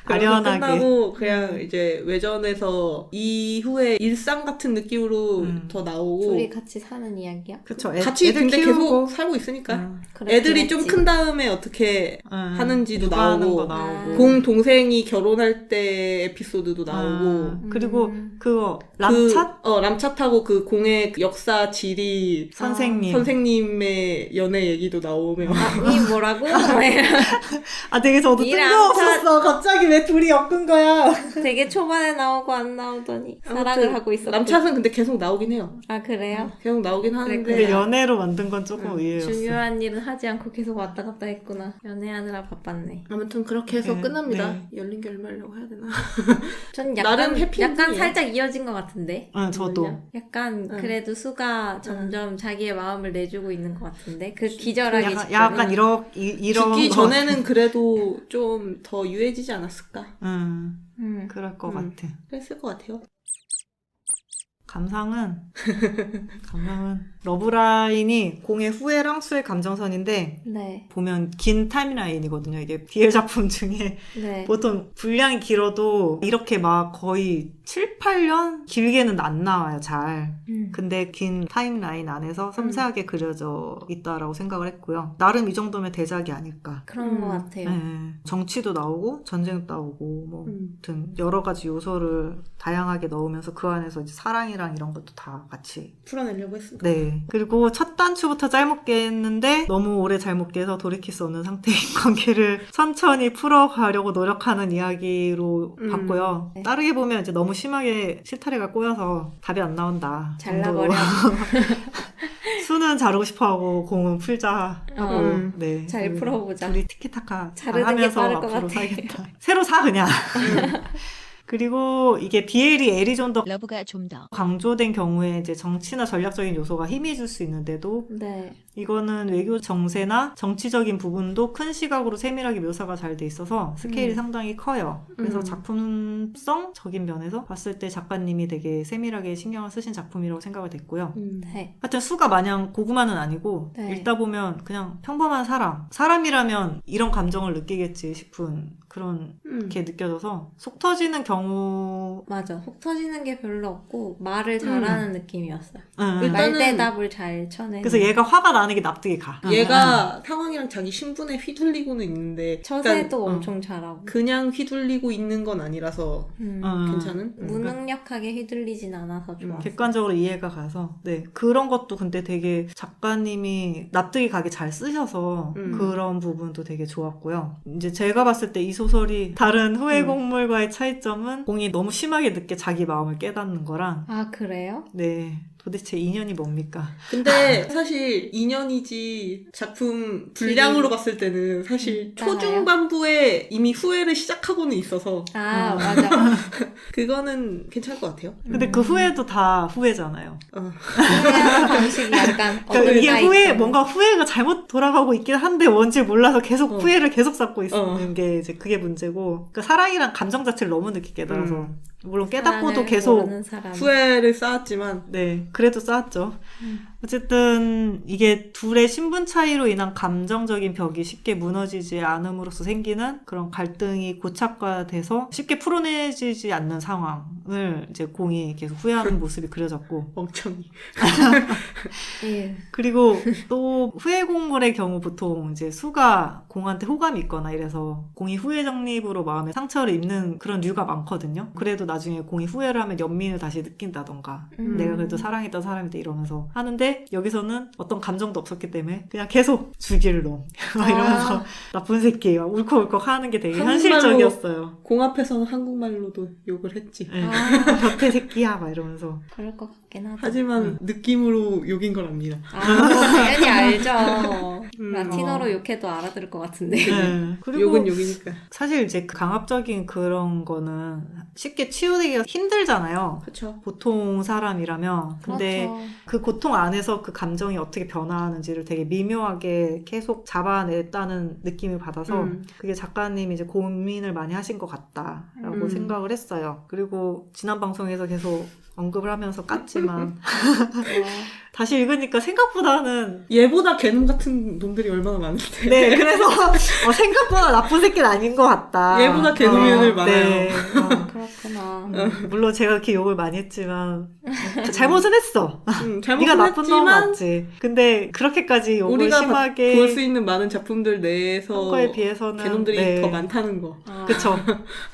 아련하게. 끝나고 그냥 이제 외전에서 이후에 일상 같은 느낌으로 더 나오고 둘이 같이 사는 이야기야? 그쵸. 같이 애들 근데 키우고. 계속 살고 있으니까 그렇긴 애들이 좀 했지. 큰 다음에 어떻게 하는지도 육아하는 나오고 거 나오고. 공 동생이 결혼할 때 에피소드도 나오고 그리고 그거 람찻? 람찻하고 그 공의 역사 지리 선생님의 연애 얘기도 나오며 이 뭐라고? 되게 저도 이 뜬금없었어. 갑자기 왜 둘이 엮은 거야? 되게 초반에 나오고 안 나오더니 사랑을 하고 있었고. 람찻은 근데 계속 나오긴 해요. 아 그래요? 계속 나오긴 하는데 근데 연애로 만든 건 조금 의외였어. 중요한 일은 하지 않고 계속 왔다 갔다 했구나. 연애하느라 바빴네. 아무튼 그렇게 해서 네, 끝납니다. 네. 열린 결말이라고 해야 되나? 전 나름 해피엔딩이에요. 약간 살짝 이어진 것 같은데. 저도. 약간 그래도 수가 점점 자기의 마음을 내주고 있는 것 같은데 그 기절하기 약간 이런 죽기 거. 전에는 그래도 좀 더 유해지지 않았을까? 그럴 것 같아. 그랬을 것 같아요. 감상은 러브라인이 공의 후회랑 수의 감정선인데 네. 보면 긴 타임라인이거든요. 이게 BL 작품 중에 네. 보통 분량이 길어도 이렇게 막 거의 7, 8년? 길게는 안 나와요, 잘. 근데 긴 타임라인 안에서 섬세하게 그려져 있다라고 생각을 했고요. 나름 이 정도면 대작이 아닐까. 그런 것 같아요. 네. 정치도 나오고 전쟁도 나오고 뭐 아무튼 여러 가지 요소를 다양하게 넣으면서 그 안에서 이제 사랑이랑 이런 것도 다 같이 풀어내려고 했습니다. 네. 그리고 첫 단추부터 짧게 했는데 너무 오래 잘못 깨서 돌이킬 수 없는 상태인 관계를 천천히 풀어가려고 노력하는 이야기로 봤고요. 네. 따르게 보면 이제 너무 심하게 실타래가 꼬여서 답이 안 나온다. 잘라버려. 수는 자르고 싶어하고 공은 풀자 하고 네. 잘 풀어보자. 둘이 티키타카 자르는 게 하면서 빠를 것 앞으로 같아. 살겠다. 새로 사 그냥. 그리고 이게 BL이 애리 좀 더 러브가 좀 더 강조된 경우에 이제 정치나 전략적인 요소가 힘이 줄 수 있는데도 네. 이거는 외교 정세나 정치적인 부분도 큰 시각으로 세밀하게 묘사가 잘 돼 있어서 스케일이 상당히 커요. 그래서 작품성적인 면에서 봤을 때 작가님이 되게 세밀하게 신경을 쓰신 작품이라고 생각이 됐고요. 네. 하여튼 수가 마냥 고구마는 아니고 네. 읽다 보면 그냥 평범한 사람이라면 이런 감정을 느끼겠지 싶은 그런 게 느껴져서 속 터지는 경우 맞아. 속 터지는 게 별로 없고 말을 잘하는 느낌이었어요. 일단은 말대답을 잘 쳐내는. 그래서 얘가 화가 나는 게 납득이 가. 얘가 상황이랑 자기 신분에 휘둘리고는 있는데 처세도 그러니까, 엄청 잘하고. 그냥 휘둘리고 있는 건 아니라서 괜찮은? 무능력하게 휘둘리진 않아서 좋았어요. 객관적으로 이해가 가서 네 그런 것도 근데 되게 작가님이 납득이 가게 잘 쓰셔서 그런 부분도 되게 좋았고요. 이제 제가 봤을 때 이 소설이 다른 후회 곡물과의 차이점은 점은 공이 너무 심하게 늦게 자기 마음을 깨닫는 거랑 아, 그래요? 네. 도대체 인연이 뭡니까? 근데 사실 2년이지 작품 분량으로 봤을 때는 사실 초중반부에 이미 후회를 시작하고는 있어서 아, 맞아. 그거는 괜찮을 것 같아요. 근데 그 후회도 다 후회잖아요. 후회하는 방식이 약간 그러니까 이게 어긋나 후회, 있잖아. 뭔가 후회가 잘못 돌아가고 있긴 한데 뭔지 몰라서 계속 어. 후회를 계속 쌓고 있는 게 이제 그게 문제고. 그러니까 사랑이란 감정 자체를 너무 늦게 깨달아서. 물론 깨닫고도 사랑을 계속 모르는 사람. 후회를 쌓았지만 네, 그래도 쌓았죠. 어쨌든 이게 둘의 신분 차이로 인한 감정적인 벽이 쉽게 무너지지 않음으로써 생기는 그런 갈등이 고착화돼서 쉽게 풀어내지지 않는 상황을 이제 공이 계속 후회하는 모습이 그려졌고, 멍청이. 예. 그리고 또 후회 공물의 경우 보통 이제 수가 공한테 호감이 있거나 이래서 공이 후회 적립으로 마음에 상처를 입는 그런 류가 많거든요. 그래도 나중에 공이 후회를 하면 연민을 다시 느낀다던가 내가 그래도 사랑했던 사람인데 이러면서 하는데, 여기서는 어떤 감정도 없었기 때문에 그냥 계속 죽일 놈 막 이러면서 나쁜 새끼 막 울컥울컥 하는 게 되게 한국말로- 현실적이었어요. 공 앞에서는 한국말로도 욕을 했지. 네. 아, 덕태 새끼야 막 이러면서. 그럴 것 같긴 하다. 하지만 느낌으로 욕인 걸 압니다. 아, 당연히 알죠. 라틴어로 어. 욕해도 알아들을 것 같은데. 네. 그리고 욕은 욕이니까. 사실 이제 그 강압적인 그런 거는 쉽게 치유되기가 힘들잖아요. 그렇죠. 보통 사람이라면. 근데 그렇죠. 그 고통 안에서 그 감정이 어떻게 변화하는지를 되게 미묘하게 계속 잡아냈다는 느낌을 받아서 그게 작가님이 이제 고민을 많이 하신 것 같다라고 생각을 했어요. 그리고 지난 방송에서 계속 언급을 하면서 깠지만 다시 읽으니까 생각보다는 얘보다 개놈 같은 놈들이 얼마나 많은데. 네, 그래서 생각보다 나쁜 새끼는 아닌 것 같다. 얘보다 개놈이들 많아요. 네. 그렇구나. 물론 제가 그렇게 욕을 많이 했지만 잘못은 했어. 네가 잘못은 나쁜 놈은 했지만 없지. 근데 그렇게까지 욕을 우리가 심하게 볼 수 있는 많은 작품들 내에서 한 거에 비해서는 개놈들이 네. 더 많다는 거. 아, 그쵸.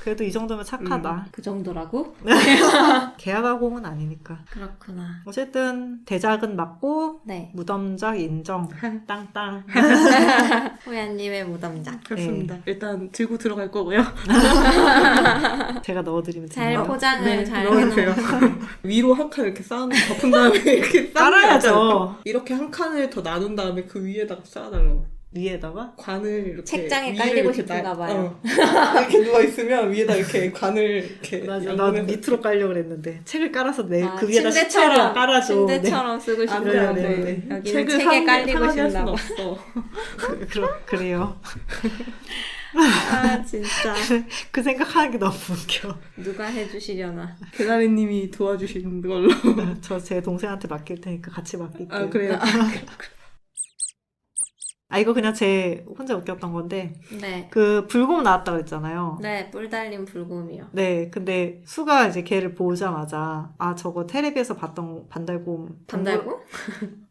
그래도 이 정도면 착하다. 그 정도라고? 계약아공은 아니니까. 그렇구나. 어쨌든 대작은 맞고 네. 무덤작 인정. 땅땅. 호야님의 무덤작. 그렇습니다. 일단 들고 들어갈 거고요. 제가 넣어드리면 잘 되나요? 포장을 네, 잘 넣어주세요. 해놓고. 위로 한 칸 이렇게 쌓은 덮은 다음에 이렇게 깔아야죠. 이렇게 한 칸을 더 나눈 다음에 그 위에다가 쌓아달라고. 위에다가 관을 이렇게 책장에 위를 깔리고 이렇게 싶은가 봐요. 이렇게 누워 있으면 위에다 이렇게 관을 이렇게 맞아. 나 양면에서 밑으로 깔려고 그랬는데 책을 깔아서 내 아, 그 위에다 시체를 깔아줘. 침대처럼 쓰고 안 싶은데 돼, 안 네, 돼. 네. 여기는 책을 책에 깔리고 상하게 할 싶나 순 봐. 없어. 그래요. 아 진짜 그 생각하는 게 너무 웃겨. 누가 해주시려나. 개나리님이 도와주시는 걸로. 저 제 동생한테 맡길 테니까 같이 맡길게요. 아 그래요. 이거 그냥 제 혼자 웃겼던 건데 네. 그 불곰 나왔다고 했잖아요. 네, 뿔 달린 불곰이요. 네, 근데 수가 이제 걔를 보자마자 저거 텔레비에서 봤던 반달곰 반달곰?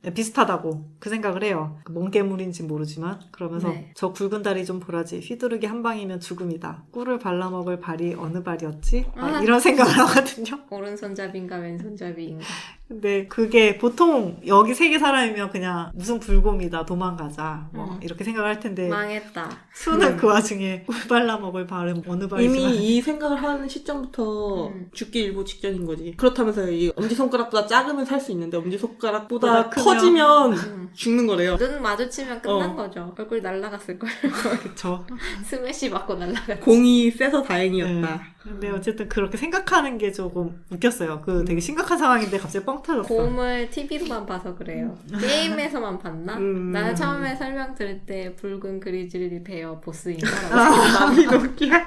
네, 비슷하다고 그 생각을 해요. 멍게물인지 모르지만 그러면서 네. 저 굵은 다리 좀 보라지. 휘두르기 한 방이면 죽음이다. 꿀을 발라먹을 발이 어느 발이었지? 이런 생각을 하거든요. 오른손잡이인가 왼손잡이인가. 근데 그게 보통 여기 세계 사람이면 그냥 무슨 불곰이다 도망가자 뭐 이렇게 생각을 할 텐데 망했다. 수는 그 와중에 꿀 발라먹을 발은 어느 발이지만 이미 이 생각을 하는 시점부터 죽기 일보 직전인 거지. 그렇다면서 이 엄지손가락보다 작으면 살 수 있는데 엄지손가락보다 크면. 커지면 죽는 거래요. 눈 마주치면 끝난 거죠. 얼굴 날라갔을걸. 그쵸. 스매시 맞고 날라갔지. 공이 세서 다행이었다. 네. 근데 어쨌든 그렇게 생각하는 게 조금 웃겼어요. 그 되게 심각한 상황인데 갑자기 뻥 터졌어. 곰을 TV로만 봐서 그래요. 게임에서만 봤나? 나는 처음에 설명 들을 때 붉은 그리즐리 베어 보스인가라고 마비노기야.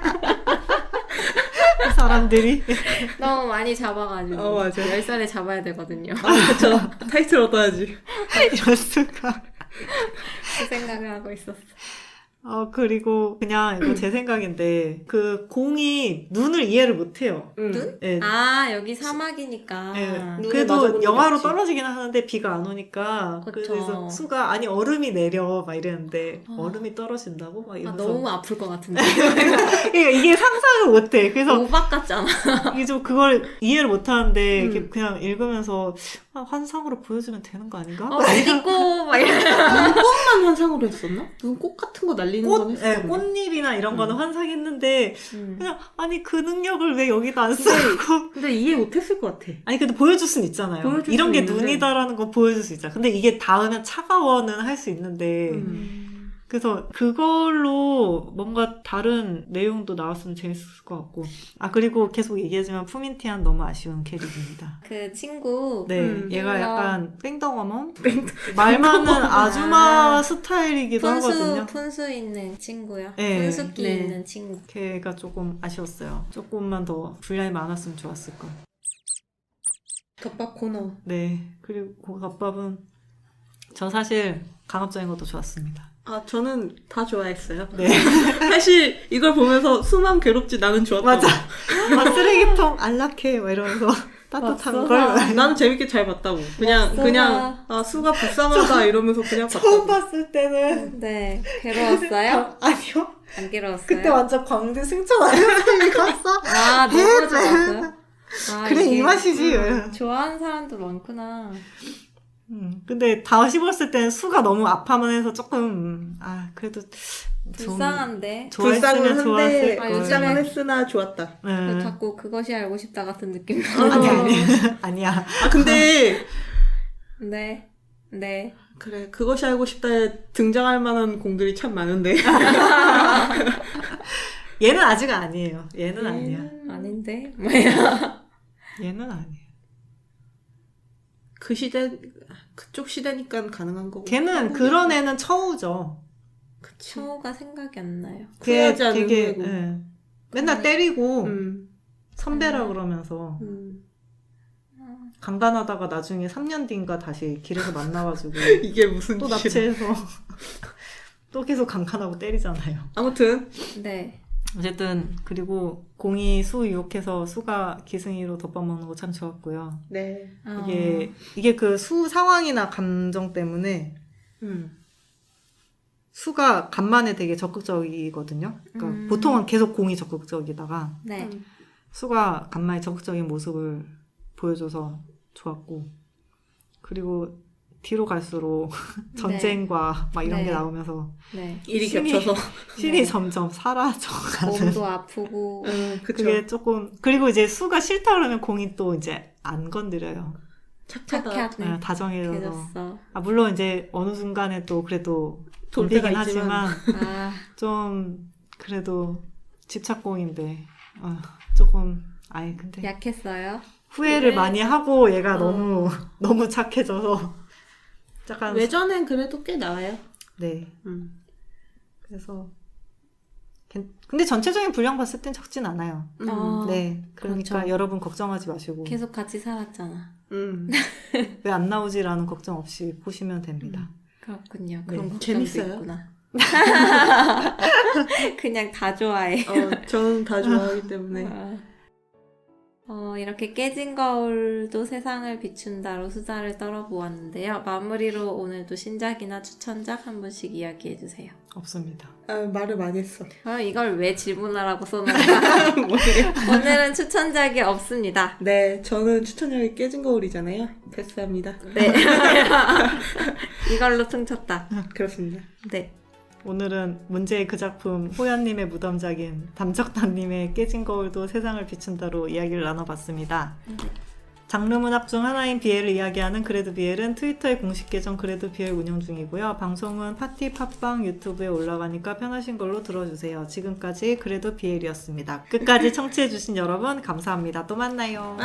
사람들이 너무 많이 잡아가지고 맞아. 10살에 잡아야 되거든요. 그쵸. 타이틀 얻어야지. 이럴 수가. 그 생각을 하고 있었어. 그리고 그냥 이거 제 생각인데 그 공이 눈을 이해를 못해요. 눈? 네. 아 여기 사막이니까 네. 눈에 그래도 맞아보는 영하로 게 낫지. 떨어지긴 하는데 비가 안 오니까 그쵸. 그래서 수가 아니 얼음이 내려 막 이랬는데 얼음이 떨어진다고 막 아, 이러면서 너무 아플 것 같은데. 그러니까 이게 상상을 못해. 그래서 오박 같잖아. 이게 좀 그걸 이해를 못하는데 이렇게 그냥 읽으면서 환상으로 보여주면 되는 거 아닌가? 어, 믿고 막 이래. 눈곱만 환상으로 했었나? 무슨 꽃 같은 거 날리는 건 네, 했었거든요. 꽃잎이나 이런 거는 환상했는데 그냥 아니 그 능력을 왜 여기다 안 쓰고 근데 이해 못했을 것 같아. 아니 근데 보여줄 순 있잖아요. 보여줄 이런 순 게 있는데. 눈이다라는 거 보여줄 수 있잖아. 근데 이게 닿으면 차가워는 할 수 있는데 그래서 그걸로 뭔가 다른 내용도 나왔으면 재밌을 것 같고. 아, 그리고 계속 얘기하지만 푸민티안 너무 아쉬운 캐릭입니다. 그 친구 네, 얘가 몰라. 약간 뺑덕어멈? 말 많은 아줌마 스타일이기도 하거든요. 푼수 있는 친구요. 네. 푼수기 네. 있는 친구. 걔가 조금 아쉬웠어요. 조금만 더 분량이 많았으면 좋았을걸. 덮밥 코너. 네, 그리고 겉밥은 전 사실 강압적인 것도 좋았습니다. 아, 저는 다 좋아했어요. 네. 사실 이걸 보면서 수만 괴롭지 나는 좋았다. 맞아. 막 쓰레기통 안락해 막 이러면서 따뜻한 걸. 나는 재밌게 잘 봤다고. 그냥 아 수가 불쌍하다 이러면서 그냥 처음 봤다고. 봤을 때는 네. 괴로웠어요? 아니요. 안 괴로웠어요? 그때 완전 광대 승천 아니었어요? 갔어? 아, 너무 좋았어요? 아, 그래 이게, 이 맛이지. 좋아하는 사람도 많구나. 근데 다시 봤을 때는 수가 너무 아파만 해서 조금 그래도 좀 불쌍한데. 좋아했으면 불쌍은 한데 좋았을 아, 걸. 요즘에- 불쌍은 했으나 좋았다. 네. 자꾸 그것이 알고 싶다 같은 느낌. 아니 아니야. 아 근데 네. 네. 그래 그것이 알고 싶다에 등장할 만한 공들이 참 많은데. 얘는 아직 아니에요. 얘는 아니야. 아닌데. 뭐야. 얘는 아니에요. 그 시대 그쪽 시대니까 가능한 거고. 걔는 그런 애는 처우죠. 그치. 처우가 생각이 안 나요. 후회하지 않는 되게 후회고. 예. 맨날 때리고 음. 선배라 그러면서 강간하다가 나중에 3년 뒤인가 다시 길에서 만나가지고 이게 무슨 또 짓이야. 납치해서 또 계속 강간하고 때리잖아요. 아무튼 네. 어쨌든 그리고 공이 수 유혹해서 수가 기승이로 덮밥 먹는 거 참 좋았고요. 네. 이게 그 수 상황이나 감정 때문에 수가 간만에 되게 적극적이거든요. 그러니까 보통은 계속 공이 적극적이다가 네. 수가 간만에 적극적인 모습을 보여줘서 좋았고, 그리고 뒤로 갈수록 전쟁과 막 이런 네. 게 나오면서 네. 일이 신이- 겹쳐서. 신이 네. 점점 사라져가는. 몸도 아프고. 그쵸. 그게 조금, 그리고 이제 수가 싫다 그러면 공이 또 이제 안 건드려요. 착하다. 착해. 다정해져서. 해졌어. 물론 이제 어느 순간에 또 그래도 돌 때가 돌리긴 있지만. 하지만 아, 좀 그래도 집착공인데 조금 근데 약했어요? 후회를 그래. 많이 하고 얘가 너무 착해져서 약간 외전엔 그래도 꽤 나와요. 네. 그래서 근데 전체적인 분량 봤을 땐 적진 않아요. 네. 그러니까 그렇죠. 여러분 걱정하지 마시고 계속 같이 살았잖아. 왜 안 나오지라는 걱정 없이 보시면 됩니다. 그렇군요. 네. 그런 걱정도 재밌어요. 있구나. 그냥 다 좋아해. 저는 다 좋아하기 때문에. 이렇게 깨진 거울도 세상을 비춘다로 수다를 떨어보았는데요. 마무리로 오늘도 신작이나 추천작 한 분씩 이야기해주세요. 없습니다. 말을 많이 했어. 그럼 이걸 왜 질문하라고 써놓을까? 오늘은 추천작이 없습니다. 네, 저는 추천력이 깨진 거울이잖아요. 패스합니다. 네. 이걸로 퉁쳤다. 그렇습니다. 네. 오늘은 문제의 그 작품 호연님의 무덤작인 담적단님의 깨진 거울도 세상을 비춘다로 이야기를 나눠봤습니다. 장르 문학 중 하나인 BL을 이야기하는 그래도 BL은 트위터의 공식 계정 그래도 BL 운영 중이고요. 방송은 파티, 팟빵, 유튜브에 올라가니까 편하신 걸로 들어주세요. 지금까지 그래도 BL이었습니다. 끝까지 청취해주신 여러분 감사합니다. 또 만나요.